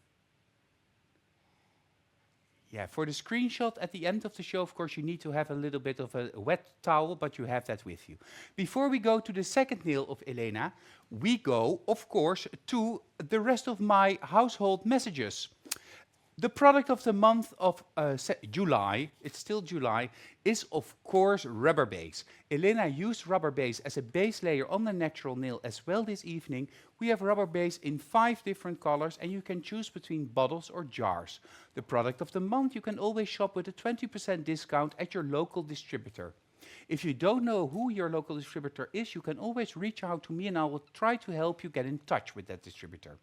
[SPEAKER 1] Yeah, for the screenshot at the end of the show, of course, you need to have a little bit of a wet towel, but you have that with you. Before we go to the second nail of Elena, we go, of course, to the rest of my household messages. The product of the month of July, it's still July, is of course rubber base. Elena used rubber base as a base layer on the natural nail as well this evening. We have rubber base in 5 different colors and you can choose between bottles or jars. The product of the month you can always shop with a 20% discount at your local distributor. If you don't know who your local distributor is, you can always reach out to me and I will try to help you get in touch with that distributor.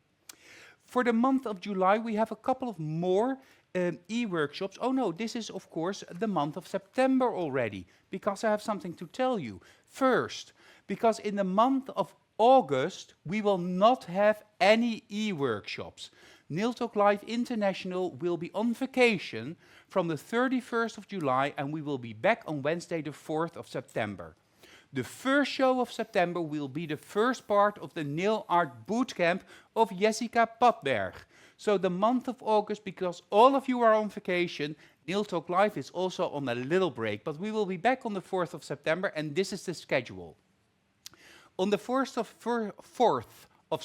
[SPEAKER 1] For the month of July, we have a couple of more e-workshops. Oh no, this is of course the month of September already, because I have something to tell you. First, because in the month of August, we will not have any e-workshops. Nail Talk Live International will be on vacation from the 31st of July, and we will be back on Wednesday, the 4th of September. The first show of September will be the first part of the Nail Art Bootcamp of Jessica Padberg. So the month of August, because all of you are on vacation, Nail Talk Live is also on a little break. But we will be back on the 4th of September, and this is the schedule. On the 4th of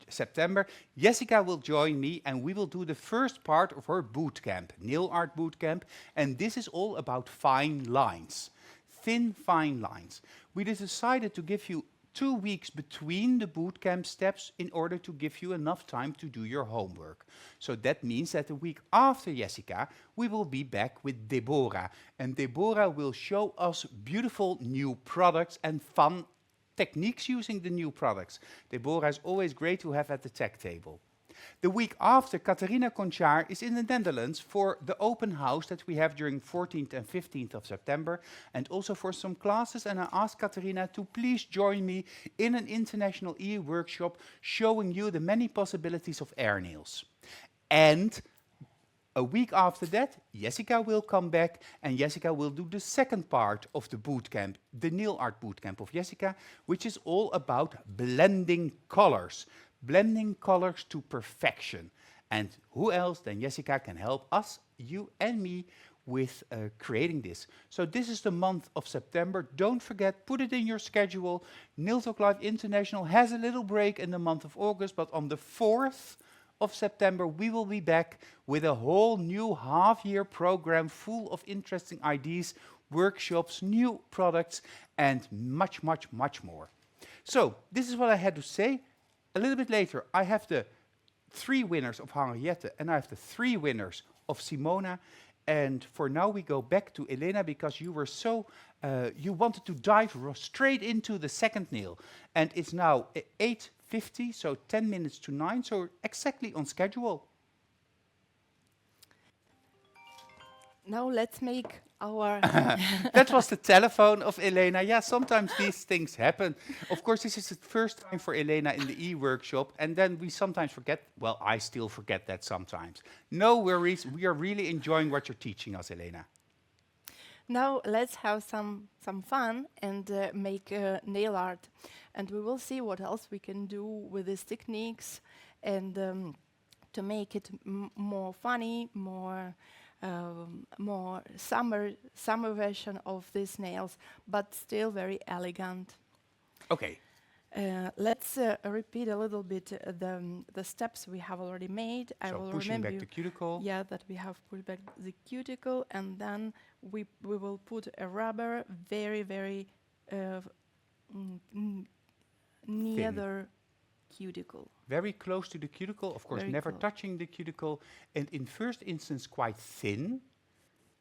[SPEAKER 1] September, Jessica will join me, and we will do the first part of her bootcamp, Nail Art Bootcamp, and this is all about fine lines. Thin, fine lines. We decided to give you 2 weeks between the bootcamp steps in order to give you enough time to do your homework. So that means that the week after Jessica, we will be back with Deborah. And Deborah will show us beautiful new products and fun techniques using the new products. Deborah is always great to have at the tech table. The week after, Catharina Conchar is in the Netherlands for the open house that we have during 14th and 15th of September, and also for some classes, and I asked Catharina to please join me in an international e-workshop showing you the many possibilities of air nails. And a week after that, Jessica will come back, and Jessica will do the second part of the bootcamp, the Nail Art Bootcamp of Jessica, which is all about blending colors. Blending colors to perfection. And who else than Jessica can help us, you and me, with creating this. So this is the month of September. Don't forget, put it in your schedule. Nail Talk Live International has a little break in the month of August, but on the 4th of September, we will be back with a whole new half-year program full of interesting ideas, workshops, new products, and much, much, much more. So this is what I had to say. A little bit later, I have the 3 winners of Henriette and I have the 3 winners of Simona. And for now, we go back to Elena because you were so, you wanted to dive straight into the second nail. And it's now 8:50, so 10 minutes to 9, so exactly on schedule.
[SPEAKER 2] Now let's make our...
[SPEAKER 1] That was the telephone of Elena. Yeah, sometimes these things happen. Of course, this is the first time for Elena in the e-workshop, and then we sometimes forget. Well, I still forget that sometimes. No worries. We are really enjoying what you're teaching us, Elena.
[SPEAKER 2] Now let's have some fun and make nail art. And we will see what else we can do with these techniques and to make it more funny, more summer version of these nails, but still very elegant.
[SPEAKER 1] Okay.
[SPEAKER 2] Let's repeat a little bit the steps we have already made. I
[SPEAKER 1] So
[SPEAKER 2] will
[SPEAKER 1] pushing
[SPEAKER 2] remember
[SPEAKER 1] back
[SPEAKER 2] you,
[SPEAKER 1] the cuticle.
[SPEAKER 2] yeah, that we have put back the cuticle, and then we will put a rubber very near
[SPEAKER 1] Thin.
[SPEAKER 2] the cuticle.
[SPEAKER 1] Very close to the cuticle, of course,
[SPEAKER 2] Very
[SPEAKER 1] never
[SPEAKER 2] close.
[SPEAKER 1] touching the cuticle, and in first instance quite thin,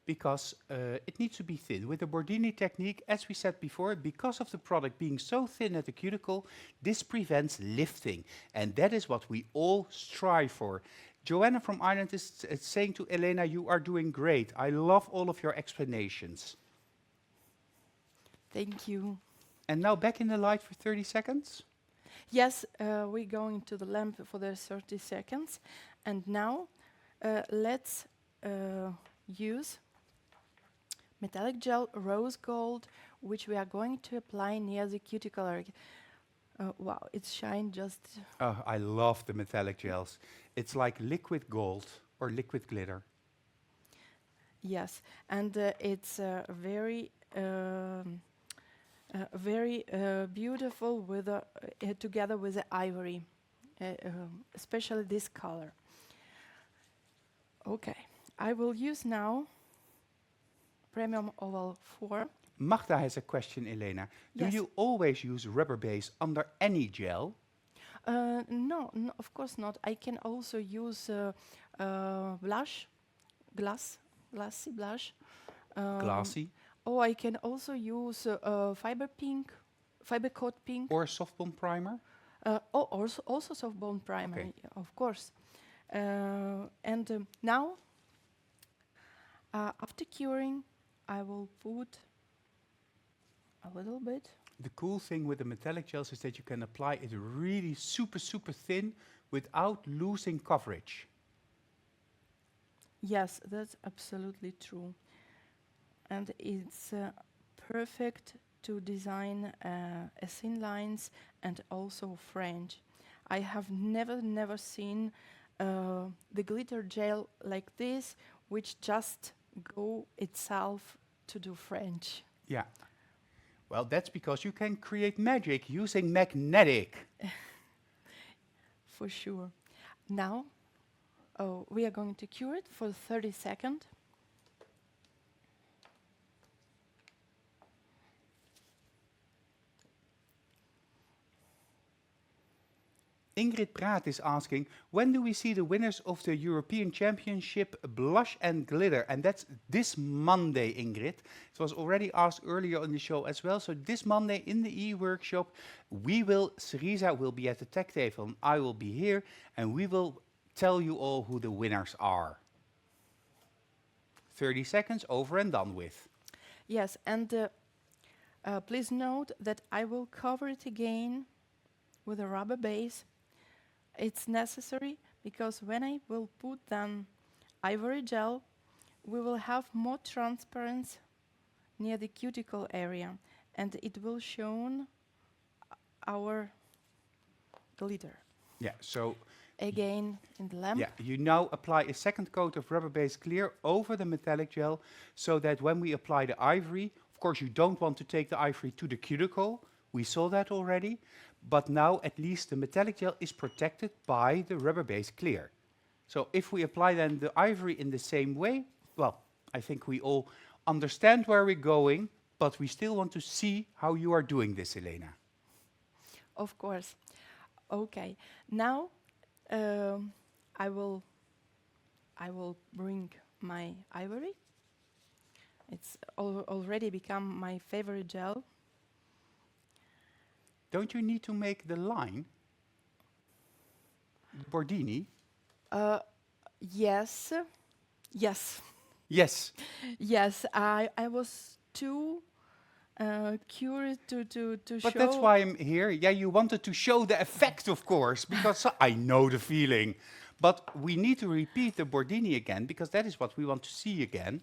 [SPEAKER 1] because it needs to be thin. With the Bordini technique, as we said before, because of the product being so thin at the cuticle, this prevents lifting, and that is what we all strive for. Joanna from Ireland is saying to Elena, you are doing great. I love all of your explanations.
[SPEAKER 2] Thank you.
[SPEAKER 1] And now back in the light for 30 seconds.
[SPEAKER 2] Yes, we're going to the lamp for the 30 seconds. And now let's use metallic gel rose gold, which we are going to apply near the cuticle area. Wow, it shines just...
[SPEAKER 1] Oh, I love the metallic gels. It's like liquid gold or liquid glitter.
[SPEAKER 2] Yes, and it's very beautiful with together with the ivory, especially this color. Okay, I will use now Premium Oval 4.
[SPEAKER 1] Magda has a question, Elena. Do
[SPEAKER 2] Yes.
[SPEAKER 1] you always use rubber base under any gel?
[SPEAKER 2] No, of course not. I can also use blush, glassy blush.
[SPEAKER 1] Glassy
[SPEAKER 2] Oh, I can also use fiber coat pink.
[SPEAKER 1] or soft bond primer?
[SPEAKER 2] Also soft bone primer,
[SPEAKER 1] Okay.
[SPEAKER 2] yeah, of course. Now, after curing, I will put a little bit.
[SPEAKER 1] The cool thing with the metallic gels is that you can apply it really super thin without losing coverage.
[SPEAKER 2] Yes, that's absolutely true. And it's perfect to design thin lines and also French. I have never seen the glitter gel like this, which just go itself to do French.
[SPEAKER 1] Yeah. Well, that's because you can create magic using magnetic.
[SPEAKER 2] For sure. Now, we are going to cure it for 30 seconds.
[SPEAKER 1] Ingrid Praat is asking, when do we see the winners of the European Championship Blush and Glitter? And that's this Monday, Ingrid. It was already asked earlier on the show as well. So this Monday in the e-workshop, Syriza will be at the tech table and I will be here. And we will tell you all who the winners are. 30 seconds, over and done with.
[SPEAKER 2] Yes, and please note that I will cover it again with a rubber base. It's necessary because when I will put then ivory gel, we will have more transparency near the cuticle area, and it will show our glitter.
[SPEAKER 1] Yeah, so
[SPEAKER 2] Again in the lamp.
[SPEAKER 1] yeah, you now apply a second coat of rubber-based clear over the metallic gel so that when we apply the ivory, of course you don't want to take the ivory to the cuticle, we saw that already, but now at least the metallic gel is protected by the rubber-based clear. So if we apply then the ivory in the same way, well, I think we all understand where we're going, but we still want to see how you are doing this, Elena.
[SPEAKER 2] Of course. Okay. Now I will bring my ivory. It's already become my favorite gel.
[SPEAKER 1] Don't you need to make the line? Bordini?
[SPEAKER 2] Yes. Yes.
[SPEAKER 1] Yes.
[SPEAKER 2] Yes. I was too curious to
[SPEAKER 1] But
[SPEAKER 2] show.
[SPEAKER 1] that's why I'm here. Yeah, you wanted to show the effect, of course, because I know the feeling. But we need to repeat the Bordini again, because that is what we want to see again.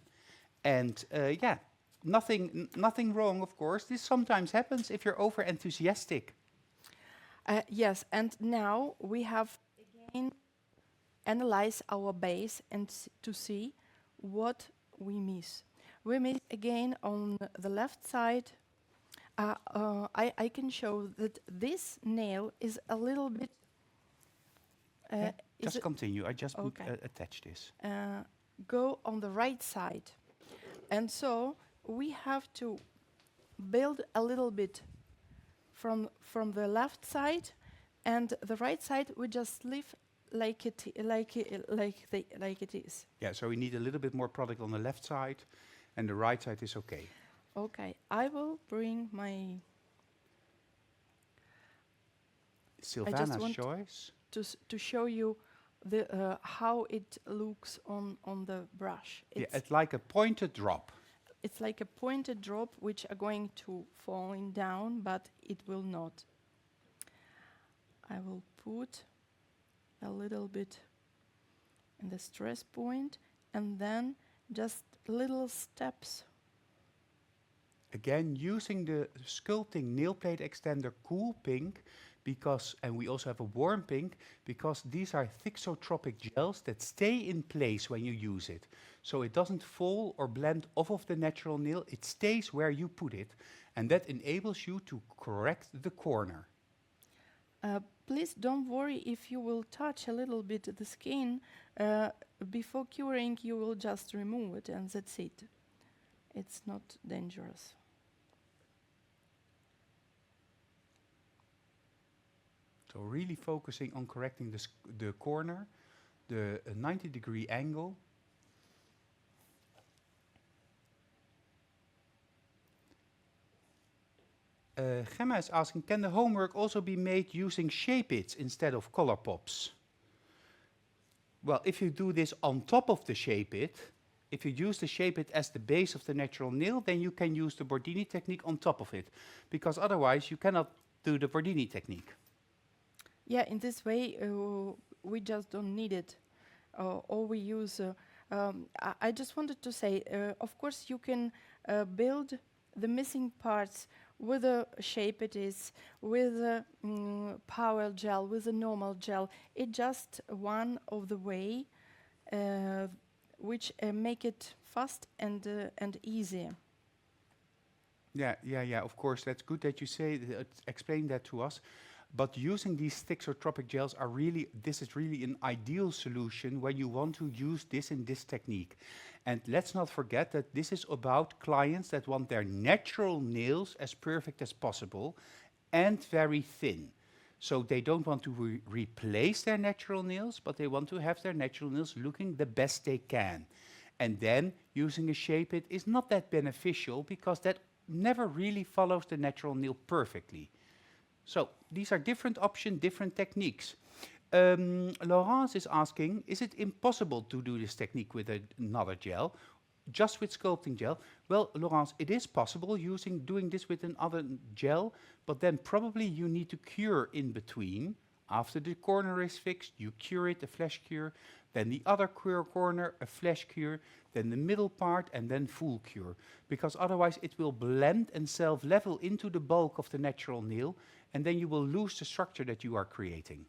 [SPEAKER 1] And yeah, nothing wrong, of course. This sometimes happens if you're over-enthusiastic.
[SPEAKER 2] Yes, and now we have again analyze our base and to see what we miss. We miss again on the left side. I can show that this nail is a little bit.
[SPEAKER 1] Yeah,
[SPEAKER 2] Is
[SPEAKER 1] just
[SPEAKER 2] it
[SPEAKER 1] continue. I just would
[SPEAKER 2] okay?
[SPEAKER 1] attach this.
[SPEAKER 2] Go on the right side, and so we have to build a little bit from the left side, and the right side we just leave like it is.
[SPEAKER 1] Yeah, so we need a little bit more product on the left side, and the right side is okay.
[SPEAKER 2] Okay, I will bring my.
[SPEAKER 1] Silvana's
[SPEAKER 2] want
[SPEAKER 1] choice.
[SPEAKER 2] To show you the how it looks on the brush.
[SPEAKER 1] Yeah, it's like a pointed drop.
[SPEAKER 2] It's like a pointed drop which are going to falling down, but it will not. I will put a little bit in the stress point, and then just little steps.
[SPEAKER 1] Again, using the sculpting nail plate extender cool pink, because, and we also have a warm pink, because these are thixotropic gels that stay in place when you use it. So it doesn't fall or blend off of the natural nail, it stays where you put it, and that enables you to correct the corner.
[SPEAKER 2] Please don't worry if you will touch a little bit the skin. Before curing, you will just remove it, and that's it. It's not dangerous.
[SPEAKER 1] So really focusing on correcting the corner, the 90-degree angle. Gemma is asking, can the homework also be made using shape-its instead of color pops? Well, if you do this on top of the shape-it, if you use the shape-it as the base of the natural nail, then you can use the Bordini technique on top of it, because otherwise you cannot do the Bordini technique.
[SPEAKER 2] Yeah, in this way, we just don't need it. Or we use, I just wanted to say, of course you can build the missing parts with a shape it is, with a power gel, with a normal gel. It's just one of the way which make it fast and easy.
[SPEAKER 1] Yeah, of course, that's good that you say, explain that to us. But using these thixotropic gels are really, this is really an ideal solution when you want to use this in this technique. And let's not forget that this is about clients that want their natural nails as perfect as possible and very thin. So they don't want to replace their natural nails, but they want to have their natural nails looking the best they can. And then using a shape-it is not that beneficial because that never really follows the natural nail perfectly. So these are different options, different techniques. Laurence is asking, is it impossible to do this technique with another gel, just with sculpting gel? Well, Laurence, it is possible doing this with another gel, but then probably you need to cure in between. After the corner is fixed, you cure it, a flash cure, then the other corner, a flash cure, then the middle part, and then full cure. Because otherwise it will blend and self-level into the bulk of the natural nail, and then you will lose the structure that you are creating.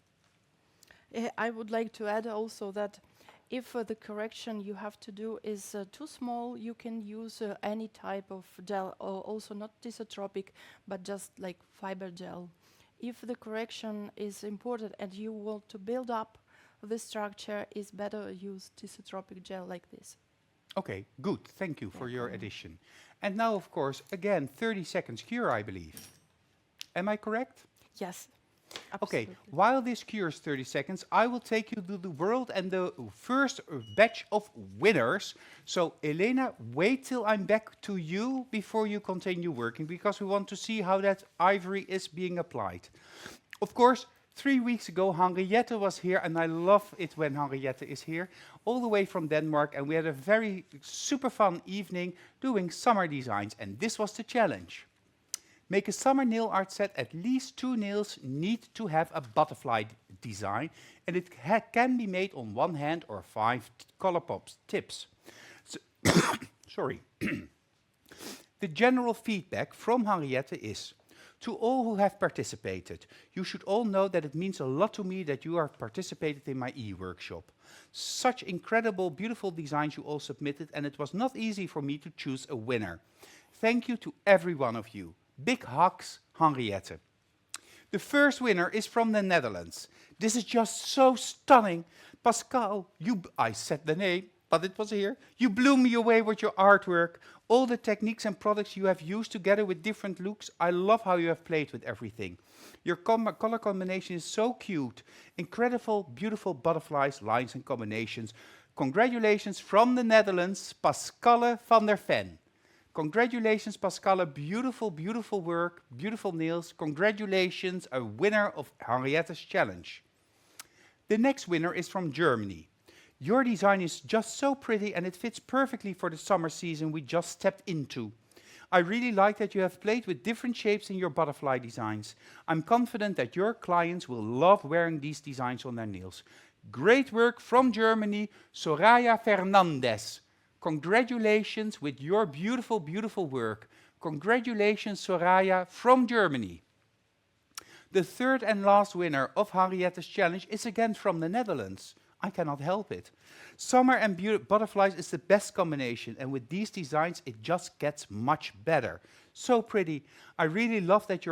[SPEAKER 2] I would like to add also that if the correction you have to do is too small, you can use any type of gel, also not disotropic, but just like fiber gel. If the correction is important and you want to build up the structure, it's better use disotropic gel like this.
[SPEAKER 1] Okay, good. Thank you for your addition. And now, of course, again, 30 seconds cure, I believe. Am I correct?
[SPEAKER 2] Yes.
[SPEAKER 1] Okay,
[SPEAKER 2] Absolutely.
[SPEAKER 1] while this cures 30 seconds, I will take you to the world and the first batch of winners. So, Elena, wait till I'm back to you before you continue working, because we want to see how that ivory is being applied. Of course, 3 weeks ago, Henriette was here, and I love it when Henriette is here, all the way from Denmark, and we had a very super fun evening doing summer designs, and this was the challenge. Make a summer nail art set, at least 2 nails need to have a butterfly design, and it can be made on 1 hand or 5 color pops tips. So sorry. The general feedback from Henriette is, To all who have participated, you should all know that it means a lot to me that you have participated in my e-workshop. Such incredible, beautiful designs you all submitted, and it was not easy for me to choose a winner. Thank you to every one of you. Big hugs, Henriette. The first winner is from the Netherlands. This is just so stunning. Pascal, I said the name, but it was here. You blew me away with your artwork. All the techniques and products you have used together with different looks. I love how you have played with everything. Your color combination is so cute. Incredible, beautiful butterflies, lines and combinations. Congratulations from the Netherlands, Pascal van der Ven. Congratulations, Pascal. Beautiful, beautiful work, beautiful nails. Congratulations, a winner of Henriette's challenge. The next winner is from Germany. Your design is just so pretty and it fits perfectly for the summer season we just stepped into. I really like that you have played with different shapes in your butterfly designs. I'm confident that your clients will love wearing these designs on their nails. Great work from Germany, Soraya Fernandez. Congratulations with your beautiful, beautiful work. Congratulations, Soraya, from Germany. The third and last winner of Henriette's challenge is again from the Netherlands. I cannot help it. Summer and butterflies is the best combination, and with these designs it just gets much better. So pretty. I really love that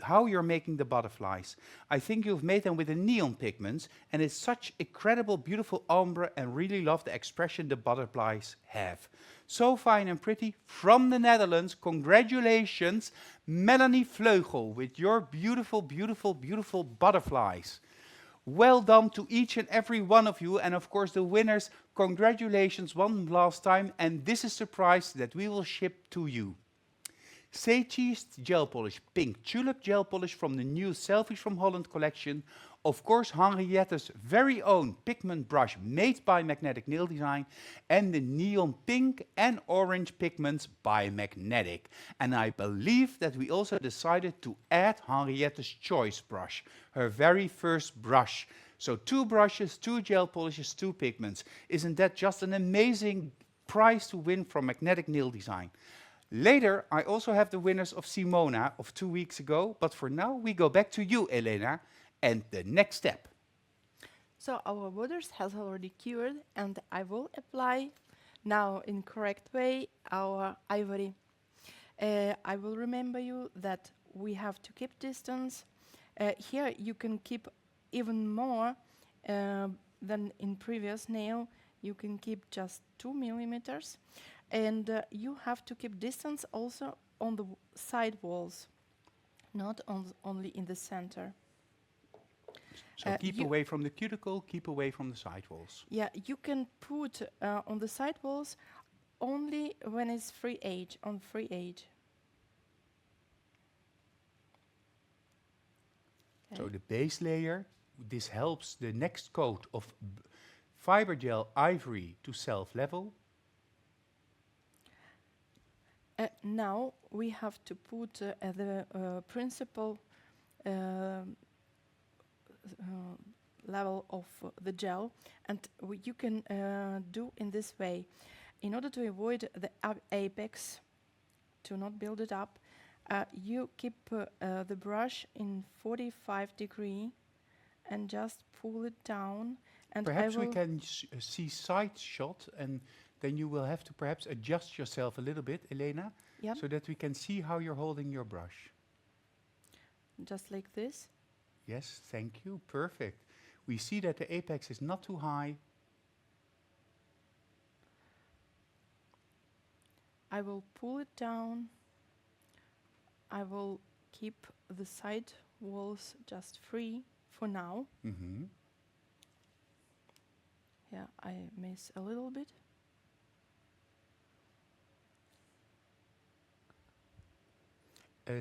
[SPEAKER 1] how you're making the butterflies. I think you've made them with the neon pigments, and it's such incredible, beautiful ombre, and really love the expression the butterflies have. So fine and pretty. From the Netherlands, congratulations, Melanie Vleugel, with your beautiful, beautiful, beautiful butterflies. Well done to each and every one of you, and of course the winners, congratulations one last time, and this is the prize that we will ship to you. Say Cheese Gel Polish, Pink Tulip Gel Polish from the new Selfies from Holland collection. Of course, Henriette's very own pigment brush made by Magnetic Nail Design, and the neon pink and orange pigments by Magnetic. And I believe that we also decided to add Henriette's choice brush, her very first brush. So 2 brushes, 2 gel polishes, 2 pigments. Isn't that just an amazing prize to win from Magnetic Nail Design? Later, I also have the winners of Simona of 2 weeks ago, but for now we go back to you, Elena, and the next step.
[SPEAKER 2] So our waters has already cured, and I will apply now in correct way our ivory. I will remember you that we have to keep distance. Here you can keep even more than in previous nail. You can keep just 2 millimeters. And you have to keep distance also on the side walls, not only in the center.
[SPEAKER 1] So keep away from the cuticle, keep away from the side walls.
[SPEAKER 2] Yeah, you can put on the side walls only when it's free edge, on free edge. Okay.
[SPEAKER 1] So the base layer, this helps the next coat of fiber gel ivory to self-level.
[SPEAKER 2] Now we have to put the principal level of the gel, and you can do in this way. In order to avoid the apex, to not build it up, you keep the brush in 45 degree and just pull it down. And
[SPEAKER 1] perhaps we can see side shot, and then you will have to perhaps adjust yourself a little bit, Elena, so that we can see how you're holding your brush.
[SPEAKER 2] Just like this?
[SPEAKER 1] Yes, thank you. Perfect. We see that the apex is not too high.
[SPEAKER 2] I will pull it down. I will keep the side walls just free for now.
[SPEAKER 1] Mm-hmm.
[SPEAKER 2] Yeah, I miss a little bit.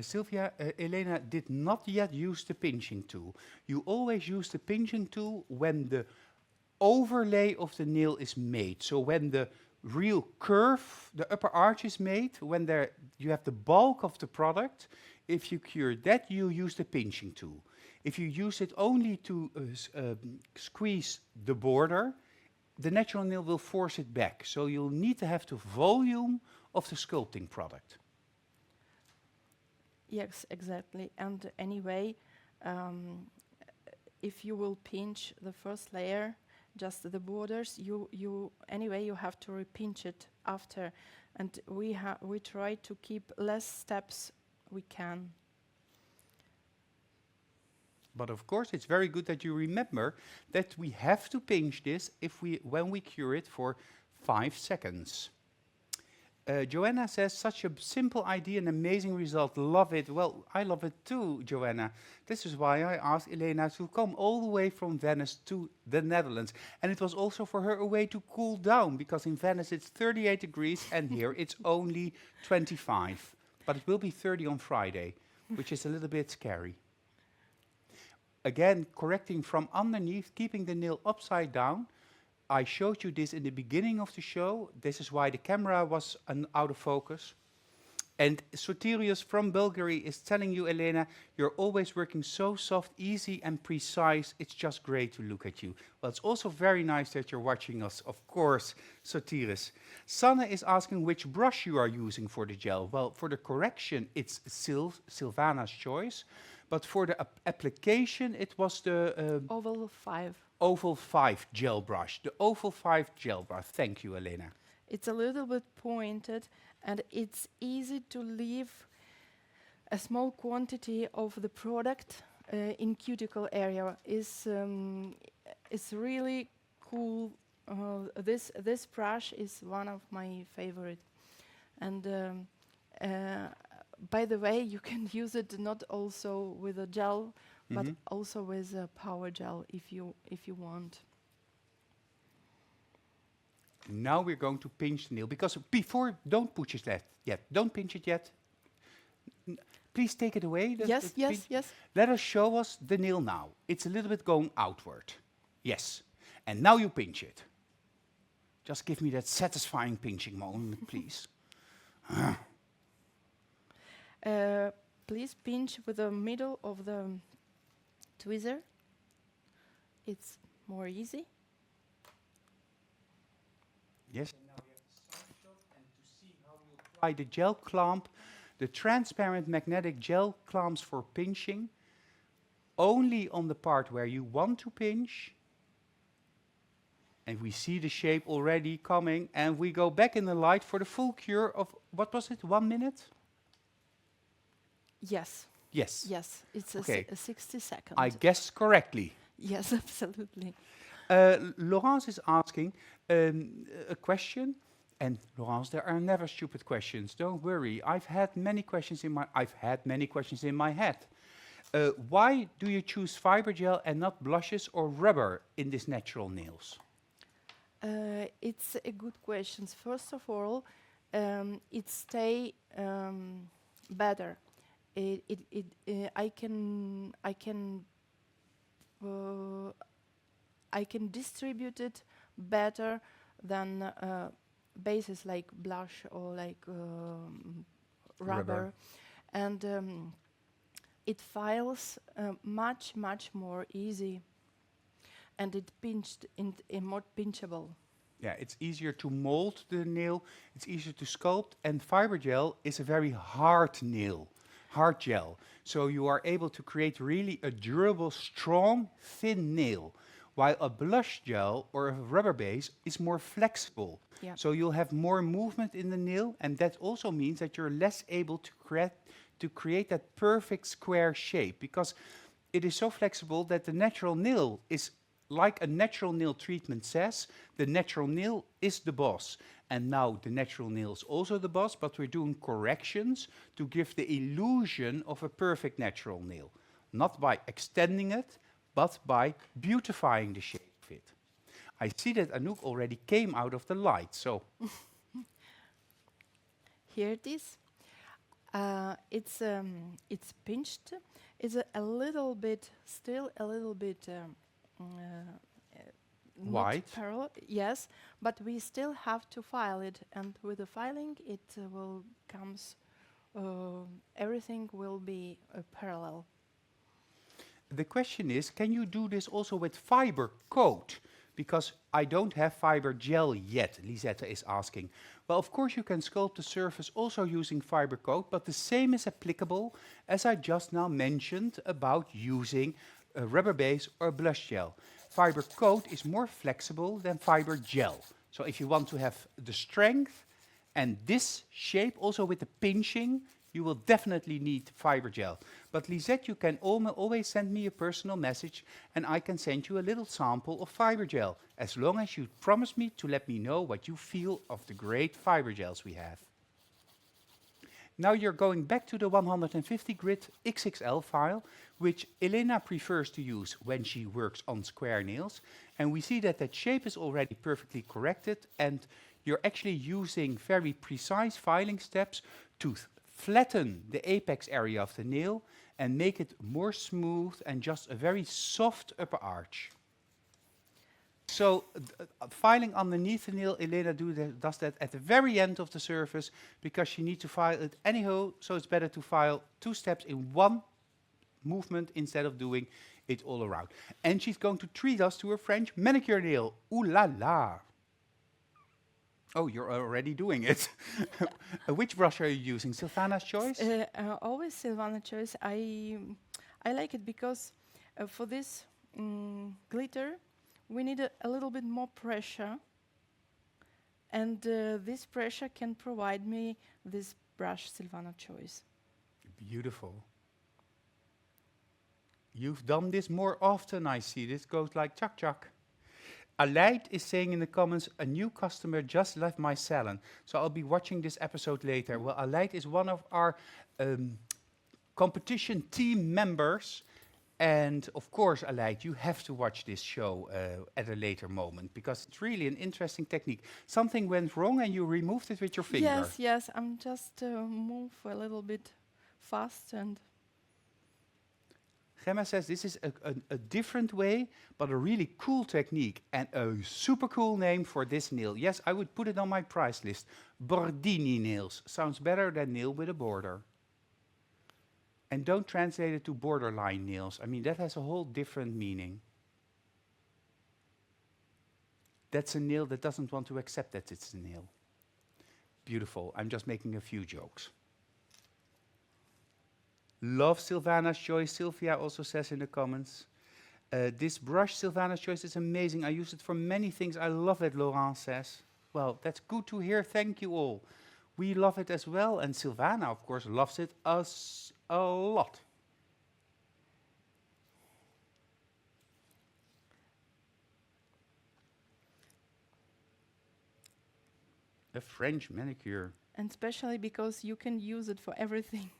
[SPEAKER 1] Sylvia, Elena did not yet use the pinching tool. You always use the pinching tool when the overlay of the nail is made. So when the real curve, the upper arch is made, when you have the bulk of the product, if you cure that, you use the pinching tool. If you use it only to squeeze the border, the natural nail will force it back. So you'll need to have the volume of the sculpting product.
[SPEAKER 2] Yes, exactly. And anyway, um, if you will pinch the first layer, just the borders, you have to repinch it after, and we try to keep less steps we can.
[SPEAKER 1] But of course, it's very good that you remember that we have to pinch this when we cure it for 5 seconds. Joanna says, such a simple idea and amazing result. Love it. Well, I love it too, Joanna. This is why I asked Elena to come all the way from Venice to the Netherlands. And it was also for her a way to cool down, because in Venice it's 38 degrees and here it's only 25. But it will be 30 on Friday, which is a little bit scary. Again, correcting from underneath, keeping the nail upside down. I showed you this in the beginning of the show. This is why the camera was out of focus. And Sotirius from Bulgaria is telling you, Elena, you're always working so soft, easy and precise. It's just great to look at you. Well, it's also very nice that you're watching us, of course, Sotirius. Sanne is asking which brush you are using for the gel. Well, for the correction, it's Silvana's choice. But for the application, it was the
[SPEAKER 2] Oval 5.
[SPEAKER 1] Oval 5 gel brush. The Oval 5 gel brush. Thank you, Elena.
[SPEAKER 2] It's a little bit pointed, and it's easy to leave a small quantity of the product in cuticle area. It's really cool. This brush is one of my favorite, and by the way, you can use it not also with a gel, but also with a power gel if you want.
[SPEAKER 1] Now we're going to pinch the nail, because before, don't push it yet. Don't pinch it yet. Please take it away.
[SPEAKER 2] Yes.
[SPEAKER 1] Let us show us the nail now. It's a little bit going outward. Yes. And now you pinch it. Just give me that satisfying pinching moment, please.
[SPEAKER 2] Please pinch with the middle of the tweezer. It's more easy.
[SPEAKER 1] Yes. Now we have the side shot, and to see how you apply the gel clamp, the transparent magnetic gel clamps for pinching, only on the part where you want to pinch. And we see the shape already coming, and we go back in the light for the full cure of, what was it, 1 minute?
[SPEAKER 2] Yes.
[SPEAKER 1] Yes.
[SPEAKER 2] Yes, it's
[SPEAKER 1] Okay.
[SPEAKER 2] a 60 seconds.
[SPEAKER 1] I guessed correctly.
[SPEAKER 2] Yes, absolutely.
[SPEAKER 1] Laurence is asking a question, and Laurence, there are never stupid questions. Don't worry. I've had many questions in my head. Why do you choose fiber gel and not blushes or rubber in these natural nails?
[SPEAKER 2] It's a good question. First of all, it stay better. I can distribute it better than bases like blush or like rubber. And it files much more easy, and it pinched in more pinchable.
[SPEAKER 1] Yeah, it's easier to mold the nail, it's easier to sculpt, and fiber gel is a very hard nail, hard gel. So you are able to create really a durable, strong, thin nail, while a blush gel or a rubber base is more flexible.
[SPEAKER 2] Yeah.
[SPEAKER 1] So you'll have more movement in the nail, and that also means that you're less able to create that perfect square shape, because it is so flexible that the natural nail is like a natural nail treatment says, the natural nail is the boss. And now the natural nail is also the boss, but we're doing corrections to give the illusion of a perfect natural nail. Not by extending it, but by beautifying the shape of it. I see that Anouk already came out of the light, so.
[SPEAKER 2] Here it is. It's pinched. It's still a little bit
[SPEAKER 1] White.
[SPEAKER 2] not parallel. Yes, but we still have to file it, and with the filing, it will comes. Everything will be parallel.
[SPEAKER 1] The question is, can you do this also with fiber coat? Because I don't have fiber gel yet, Lisette is asking. Well, of course, you can sculpt the surface also using fiber coat, but the same is applicable as I just now mentioned about using a rubber base or blush gel. Fiber coat is more flexible than fiber gel. So if you want to have the strength and this shape, also with the pinching, you will definitely need fiber gel. But Lisette, you can always send me a personal message and I can send you a little sample of fiber gel, as long as you promise me to let me know what you feel of the great fiber gels we have. Now you're going back to the 150 grit XXL file, which Elena prefers to use when she works on square nails. And we see that that shape is already perfectly corrected, and you're actually using very precise filing steps to flatten the apex area of the nail and make it more smooth and just a very soft upper arch. So filing underneath the nail, Elena does that at the very end of the surface because she needs to file it anyhow, so it's better to file 2 steps in one movement instead of doing it all around. And she's going to treat us to a French manicure nail. Ooh la la! Oh, you're already doing it. Which brush are you using? Silvana's Choice?
[SPEAKER 2] Always Silvana's Choice. I like it because for this glitter, we need a little bit more pressure, and this pressure can provide me this brush, Silvana's Choice.
[SPEAKER 1] Beautiful. You've done this more often, I see. This goes like chuck chuck. Aleid is saying in the comments, a new customer just left my salon. So I'll be watching this episode later. Well, Aleid is one of our competition team members. And of course, Aleid, you have to watch this show at a later moment because it's really an interesting technique. Something went wrong and you removed it with your finger.
[SPEAKER 2] Yes, I'm just move a little bit fast and...
[SPEAKER 1] Gemma says this is a different way, but a really cool technique and a super cool name for this nail. Yes, I would put it on my price list. Bordini nails. Sounds better than nail with a border. And don't translate it to borderline nails. I mean, that has a whole different meaning. That's a nail that doesn't want to accept that it's a nail. Beautiful. I'm just making a few jokes. Love Silvana's Choice, Sylvia also says in the comments. This brush, Silvana's Choice, is amazing. I use it for many things. I love it, Laurent says. Well, that's good to hear. Thank you all. We love it as well. And Silvana, of course, loves it a lot. A French manicure.
[SPEAKER 2] And especially because you can use it for everything.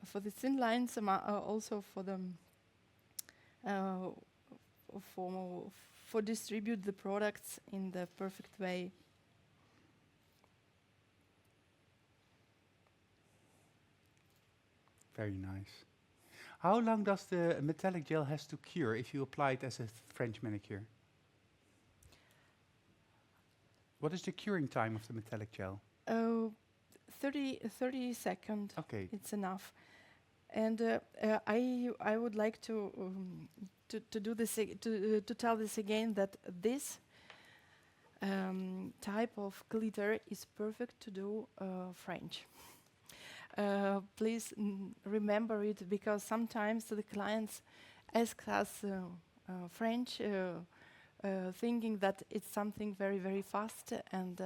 [SPEAKER 2] For the thin lines, also for the for distribute the products in the perfect way.
[SPEAKER 1] Very nice. How long does the metallic gel has to cure if you apply it as a French manicure? What is the curing time of the metallic gel?
[SPEAKER 2] 30 seconds.
[SPEAKER 1] Okay.
[SPEAKER 2] It's enough. And I would like to do this to tell this again, that this type of glitter is perfect to do French. Please remember it, because sometimes the clients ask us French, thinking that it's something very, very fast, and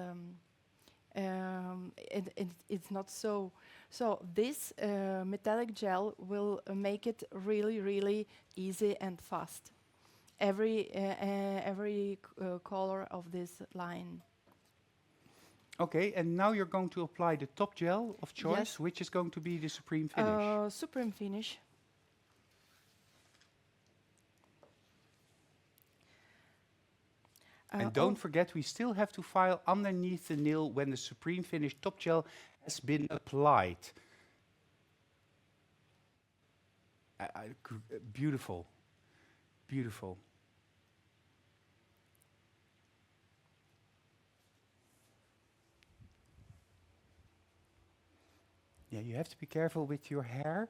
[SPEAKER 2] it's not so. So this metallic gel will make it really, really easy and fast. Every color of this line.
[SPEAKER 1] Okay, and now you're going to apply the top gel of choice,
[SPEAKER 2] Yes.
[SPEAKER 1] which is going to be the Supreme Finish.
[SPEAKER 2] Supreme Finish.
[SPEAKER 1] And don't forget, we still have to file underneath the nail when the Supreme Finish top gel has been applied. Beautiful, beautiful. Yeah, you have to be careful with your hair.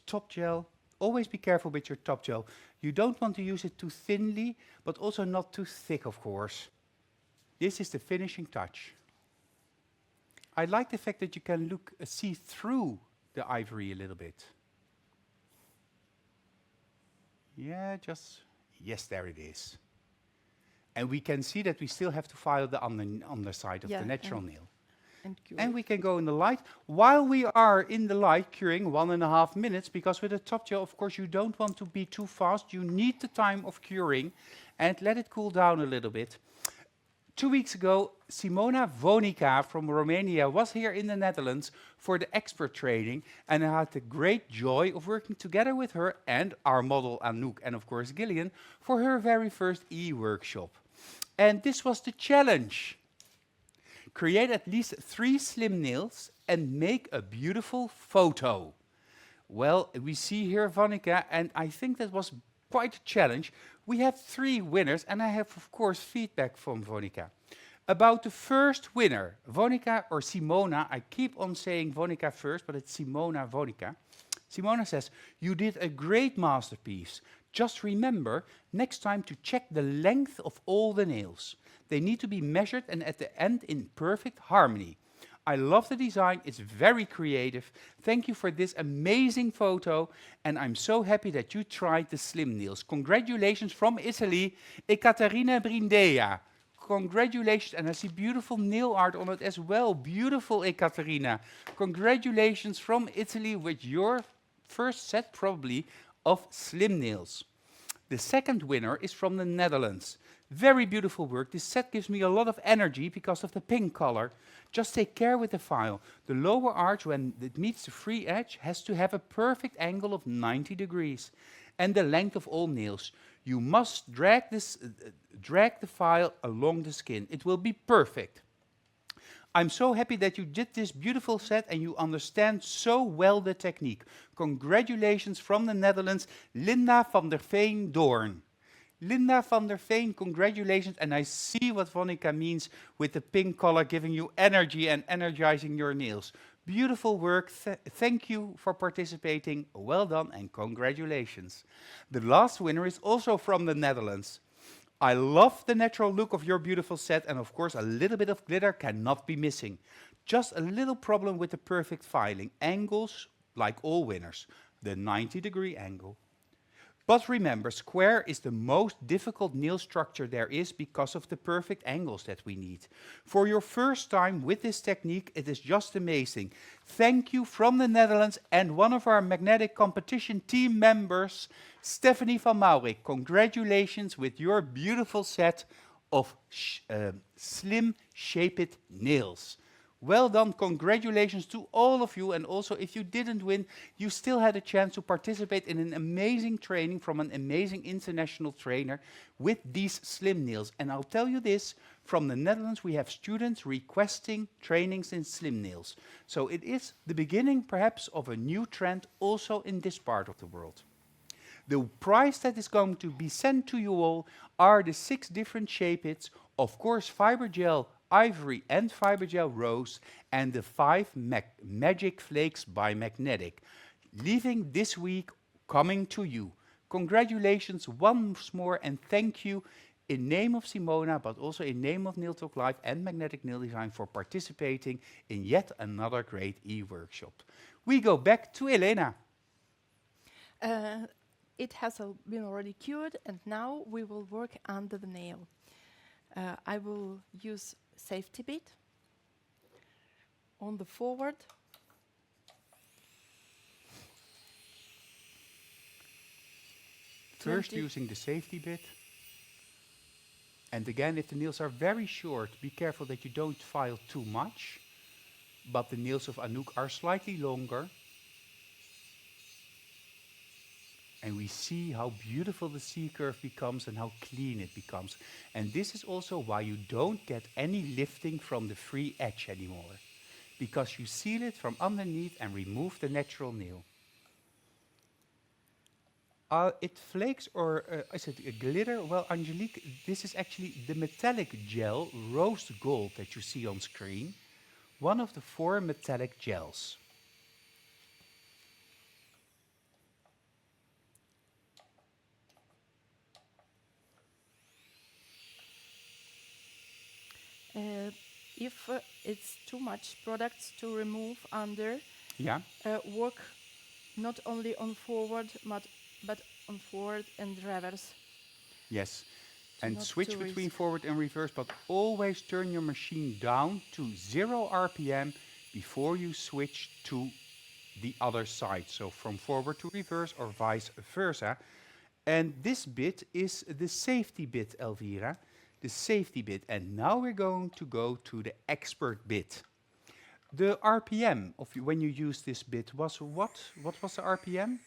[SPEAKER 1] Top gel always be careful with your top gel. You don't want to use it too thinly, but also not too thick, of course. This is the finishing touch. I like the fact that you can see through the ivory a little bit. Yeah, yes, there it is. And we can see that we still have to file the underside of the natural nail. And we can go in the light. While we are in the light curing 1.5 minutes, because with a top gel, of course, you don't want to be too fast. You need the time of curing and let it cool down a little bit. 2 weeks ago, Simona Vonica from Romania was here in the Netherlands for the expert training, and I had the great joy of working together with her and our model Anouk and of course Gillian for her very first e-workshop. And this was the challenge. Create at least 3 slim nails and make a beautiful photo. Well, we see here Vonica, and I think that was quite a challenge. We have 3 winners, and I have, of course, feedback from Vonica. About the first winner, Vonica or Simona, I keep on saying Vonica first, but it's Simona Vonica. Simona says, you did a great masterpiece. Just remember, next time to check the length of all the nails. They need to be measured and at the end in perfect harmony. I love the design, it's very creative. Thank you for this amazing photo, and I'm so happy that you tried the slim nails. Congratulations from Italy, Ekaterina Brindea. Congratulations, and I see beautiful nail art on it as well. Beautiful, Ekaterina. Congratulations from Italy with your first set, probably, of slim nails. The second winner is from the Netherlands. Very beautiful work. This set gives me a lot of energy because of the pink color. Just take care with the file. The lower arch, when it meets the free edge, has to have a perfect angle of 90 degrees. And the length of all nails. You must drag the file along the skin. It will be perfect. I'm so happy that you did this beautiful set and you understand so well the technique. Congratulations from the Netherlands, Linda van der Veen-Doorn. Linda van der Veen, congratulations, and I see what Vonica means with the pink color giving you energy and energizing your nails. Beautiful work, thank you for participating, well done and congratulations. The last winner is also from the Netherlands. I love the natural look of your beautiful set, and of course a little bit of glitter cannot be missing. Just a little problem with the perfect filing. Angles, like all winners, the 90-degree angle. But remember, square is the most difficult nail structure there is because of the perfect angles that we need. For your first time with this technique, it is just amazing. Thank you from the Netherlands and one of our magnetic competition team members, Stephanie van Maurik. Congratulations with your beautiful set of slim shaped nails. Well done, congratulations to all of you, and also if you didn't win, you still had a chance to participate in an amazing training from an amazing international trainer with these slim nails. And I'll tell you this, from the Netherlands we have students requesting trainings in slim nails. So it is the beginning perhaps of a new trend also in this part of the world. The prize that is going to be sent to you all are the 6 different shape-its, of course fiber gel, ivory and fiber gel rose, and the 5 magic flakes by Magnetic, leaving this week coming to you. Congratulations once more, and thank you in name of Simona, but also in name of Nail Talk Live and Magnetic Nail Design for participating in yet another great e-workshop. We go back to Elena.
[SPEAKER 2] It has been already cured, and now we will work under the nail. I will use safety bit on the forward.
[SPEAKER 1] First using the safety bit. And again, if the nails are very short, be careful that you don't file too much. But the nails of Anouk are slightly longer. And we see how beautiful the C-curve becomes and how clean it becomes. And this is also why you don't get any lifting from the free edge anymore. Because you seal it from underneath and remove the natural nail. It flakes, or is it a glitter? Well, Angelique, this is actually the metallic gel, rose gold, that you see on screen. One of the 4 metallic gels.
[SPEAKER 2] If it's too much products to remove under,
[SPEAKER 1] Yeah.
[SPEAKER 2] work not only on forward, but on forward and reverse.
[SPEAKER 1] Yes.
[SPEAKER 2] To
[SPEAKER 1] And
[SPEAKER 2] not
[SPEAKER 1] switch
[SPEAKER 2] to
[SPEAKER 1] between
[SPEAKER 2] risk.
[SPEAKER 1] forward and reverse, but always turn your machine down to 0 RPM before you switch to the other side. So from forward to reverse or vice versa. And this bit is the safety bit, Elvira. The safety bit. And now we're going to go to the expert bit. The RPM of when you use this bit was what? What was the RPM?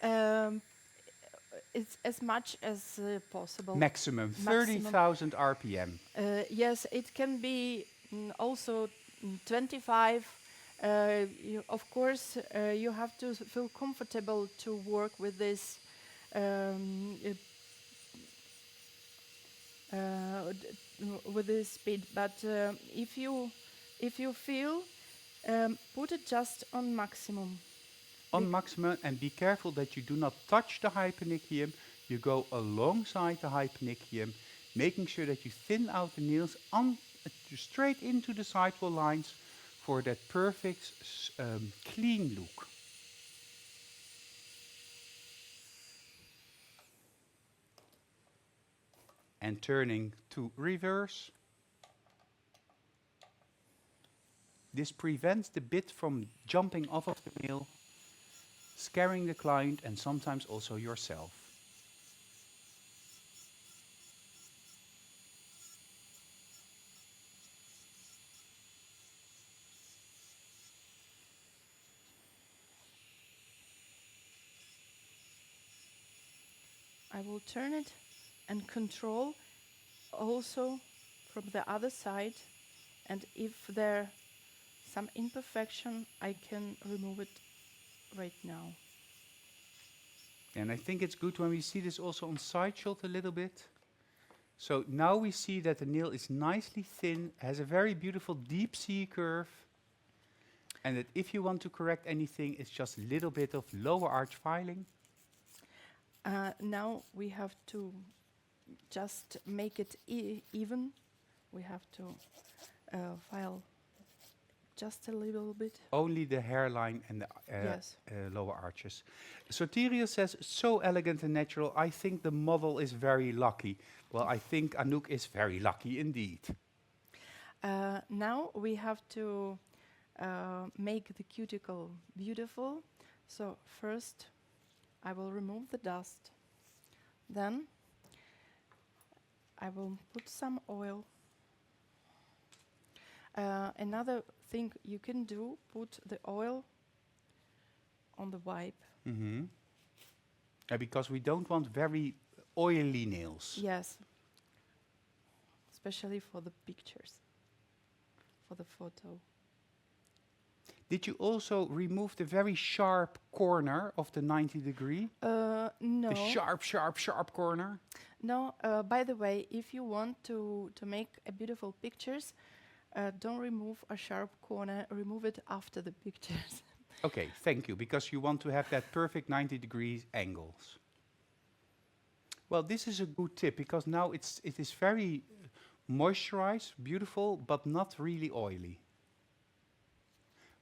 [SPEAKER 2] It's as much as possible.
[SPEAKER 1] Maximum
[SPEAKER 2] Maximum.
[SPEAKER 1] 30,000 RPM.
[SPEAKER 2] Yes, it can be also 25. Of course, you have to feel comfortable to work with this with this speed. But if you feel, put it just on maximum.
[SPEAKER 1] On maximum, and be careful that you do not touch the hyponychium. You go alongside the hyponychium, making sure that you thin out the nails straight into the sidewall lines for that perfect clean look. And turning to reverse. This prevents the bit from jumping off of the nail, scaring the client and sometimes also yourself.
[SPEAKER 2] I will turn it and control also from the other side, and if there some imperfection, I can remove it right now.
[SPEAKER 1] And I think it's good when we see this also on side shot a little bit. So now we see that the nail is nicely thin, has a very beautiful deep C curve, and that if you want to correct anything, it's just a little bit of lower arch filing.
[SPEAKER 2] Now we have to just make it even. We have to file just a little bit.
[SPEAKER 1] Only the hairline and the
[SPEAKER 2] Yes.
[SPEAKER 1] lower arches. Soteria says, so elegant and natural. I think the model is very lucky. Well, I think Anouk is very lucky indeed.
[SPEAKER 2] Now we have to make the cuticle beautiful. So first I will remove the dust. Then I will put some oil. Another thing you can do, put the oil on the wipe.
[SPEAKER 1] Mm-hmm. Because we don't want very oily nails.
[SPEAKER 2] Yes. Especially for the pictures, for the photo.
[SPEAKER 1] Did you also remove the very sharp corner of the 90 degree?
[SPEAKER 2] No.
[SPEAKER 1] The sharp, sharp, sharp corner?
[SPEAKER 2] No, by the way, if you want to make a beautiful pictures, don't remove a sharp corner, remove it after the pictures.
[SPEAKER 1] Okay, thank you, because you want to have that perfect 90 degrees angles. Well, this is a good tip, because now it is very moisturized, beautiful, but not really oily.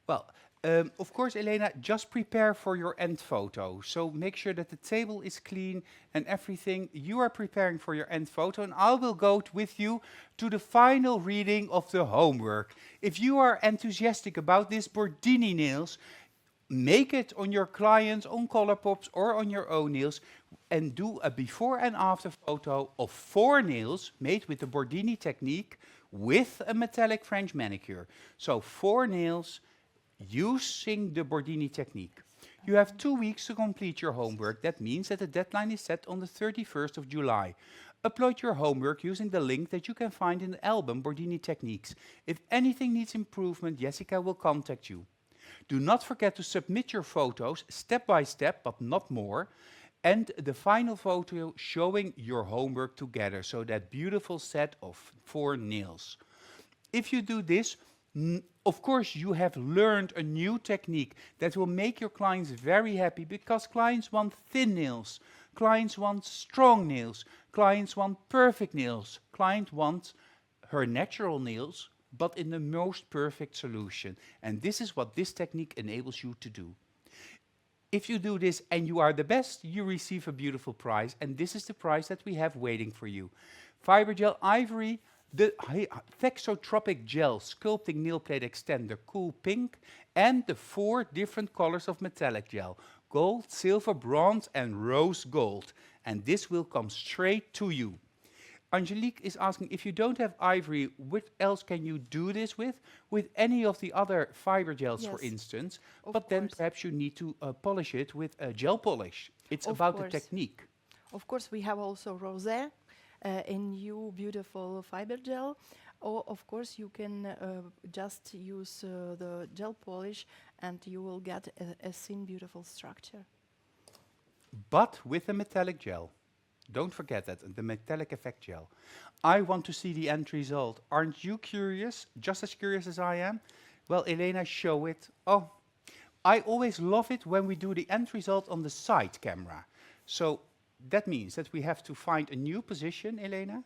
[SPEAKER 1] Well, of course, Elena, just prepare for your end photo. So make sure that the table is clean and everything. You are preparing for your end photo, and I will go with you to the final reading of the homework. If you are enthusiastic about this Bordini nails, make it on your clients, on Colourpops, or on your own nails, and do a before and after photo of 4 nails made with the Bordini technique with a metallic French manicure. So 4 nails using the Bordini technique. You have 2 weeks to complete your homework. That means that the deadline is set on the 31st of July. Upload your homework using the link that you can find in the album Bordini Techniques. If anything needs improvement, Jessica will contact you. Do not forget to submit your photos step by step, but not more, and the final photo showing your homework together, so that beautiful set of 4 nails. If you do this, of course, you have learned a new technique that will make your clients very happy, because clients want thin nails, clients want strong nails, clients want perfect nails, clients want her natural nails but in the most perfect solution. And this is what this technique enables you to do. If you do this and you are the best, you receive a beautiful prize. And this is the prize that we have waiting for you. Fibergel Ivory, the Thexotropic Gel Sculpting Nail Plate Extender Cool Pink, and the 4 different colors of metallic gel: gold, silver, bronze, and rose gold. And this will come straight to you. Angelique is asking, if you don't have ivory, what else can you do this with? With any of the other fiber gels, for
[SPEAKER 2] Yes,
[SPEAKER 1] instance.
[SPEAKER 2] of
[SPEAKER 1] But then
[SPEAKER 2] course.
[SPEAKER 1] perhaps you need to polish it with a gel polish. It's
[SPEAKER 2] Of
[SPEAKER 1] about the
[SPEAKER 2] course.
[SPEAKER 1] technique.
[SPEAKER 2] Of course, we have also rosé, a new beautiful fiber gel. Or of course, you can just use the gel polish, and you will get a thin, beautiful structure.
[SPEAKER 1] But with a metallic gel. Don't forget that, the metallic effect gel. I want to see the end result. Aren't you curious? Just as curious as I am? Well, Elena, show it. Oh, I always love it when we do the end result on the side camera. So that means that we have to find a new position, Elena.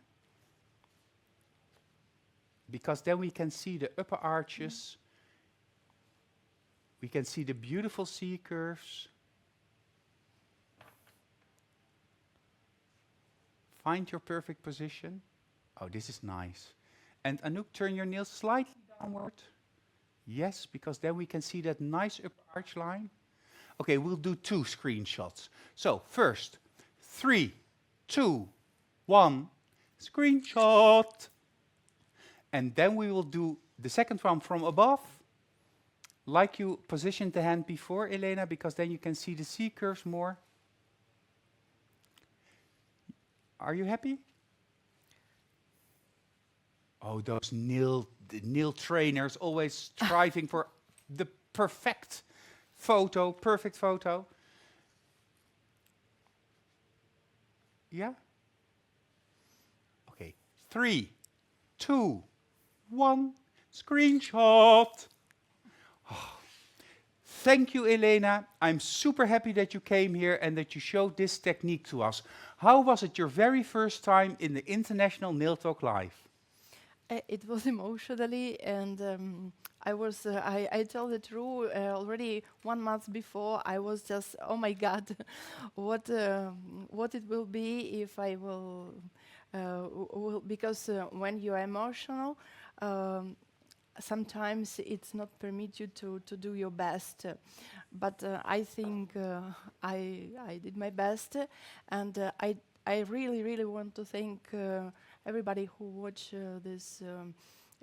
[SPEAKER 1] Because then we can see the upper arches. We can see the beautiful C curves. Find your perfect position. Oh, this is nice. And Anouk, turn your nails slightly downward. Yes, because then we can see that nice upper arch line. Okay, we'll do 2 screenshots. So first, 3, 2, 1, screenshot. And then we will do the second one from above, like you positioned the hand before, Elena, because then you can see the C curves more. Are you happy? Oh, those nail trainers always striving for the perfect photo, perfect photo. Yeah? Okay, 3, 2, 1, screenshot. Oh. Thank you, Elena. I'm super happy that you came here and that you showed this technique to us. How was it your very first time in the International Nail Talk Live?
[SPEAKER 2] It was emotionally, and I tell the truth, already 1 month before, I was just, oh my God, what it will be if I will because when you are emotional, sometimes it's not permit you to do your best. But I think I did my best, and I really want to thank everybody who watch this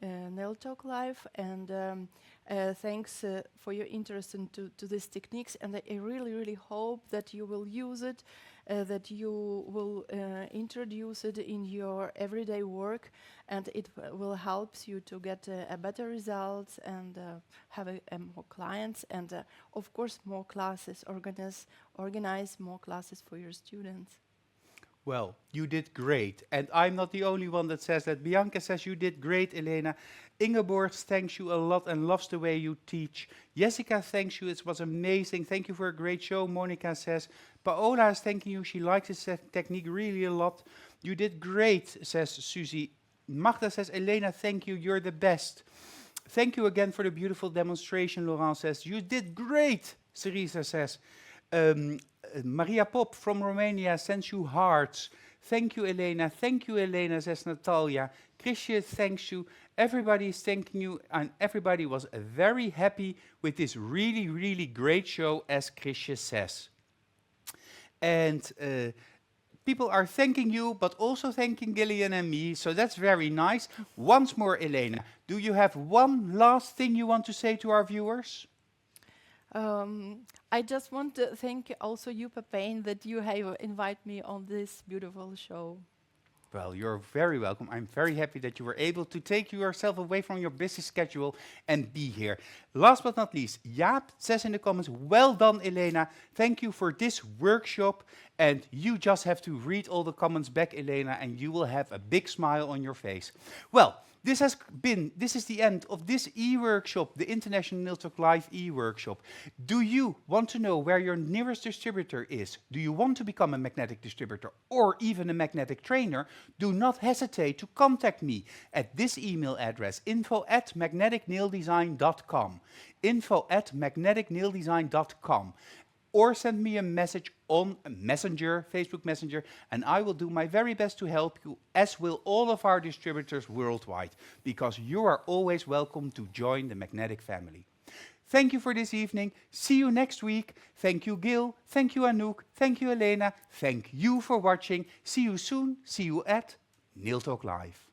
[SPEAKER 2] Nail Talk Live, and thanks for your interest into these techniques, and I really hope that you will use it, that you will introduce it in your everyday work, and it will help you to get a better results and have more clients, and of course more classes, organize more classes for your students.
[SPEAKER 1] Well, you did great. And I'm not the only one that says that. Bianca says you did great, Elena. Ingeborg thanks you a lot and loves the way you teach. Jessica thanks you. It was amazing. Thank you for a great show, Monica says. Paola is thanking you. She likes this technique really a lot. You did great, says Susie. Magda says, Elena, thank you. You're the best. Thank you again for the beautiful demonstration, Laurent says. You did great, Cerisa says. Maria Pop from Romania sends you hearts. Thank you, Elena. Thank you, Elena, says Natalia. Chrisje thanks you. Everybody is thanking you, and everybody was very happy with this really great show, as Chrisje says. And people are thanking you, but also thanking Gillian and me, so that's very nice. Once more, Elena, do you have one last thing you want to say to our viewers?
[SPEAKER 2] I just want to thank also you, Pepijn, that you have invited me on this beautiful show.
[SPEAKER 1] Well, you're very welcome. I'm very happy that you were able to take yourself away from your busy schedule and be here. Last but not least, Jaap says in the comments, well done, Elena. Thank you for this workshop. And you just have to read all the comments back, Elena, and you will have a big smile on your face. Well, This is the end of this e-workshop, the International Nail Talk Live e-workshop. Do you want to know where your nearest distributor is? Do you want to become a magnetic distributor or even a magnetic trainer? Do not hesitate to contact me at this email address, info@magneticnaildesign.com, info@magneticnaildesign.com. Or send me a message on Messenger, Facebook Messenger, and I will do my very best to help you, as will all of our distributors worldwide, because you are always welcome to join the magnetic family. Thank you for this evening. See you next week. Thank you, Gil. Thank you, Anouk. Thank you, Elena. Thank you for watching. See you soon. See you at Nail Talk Live.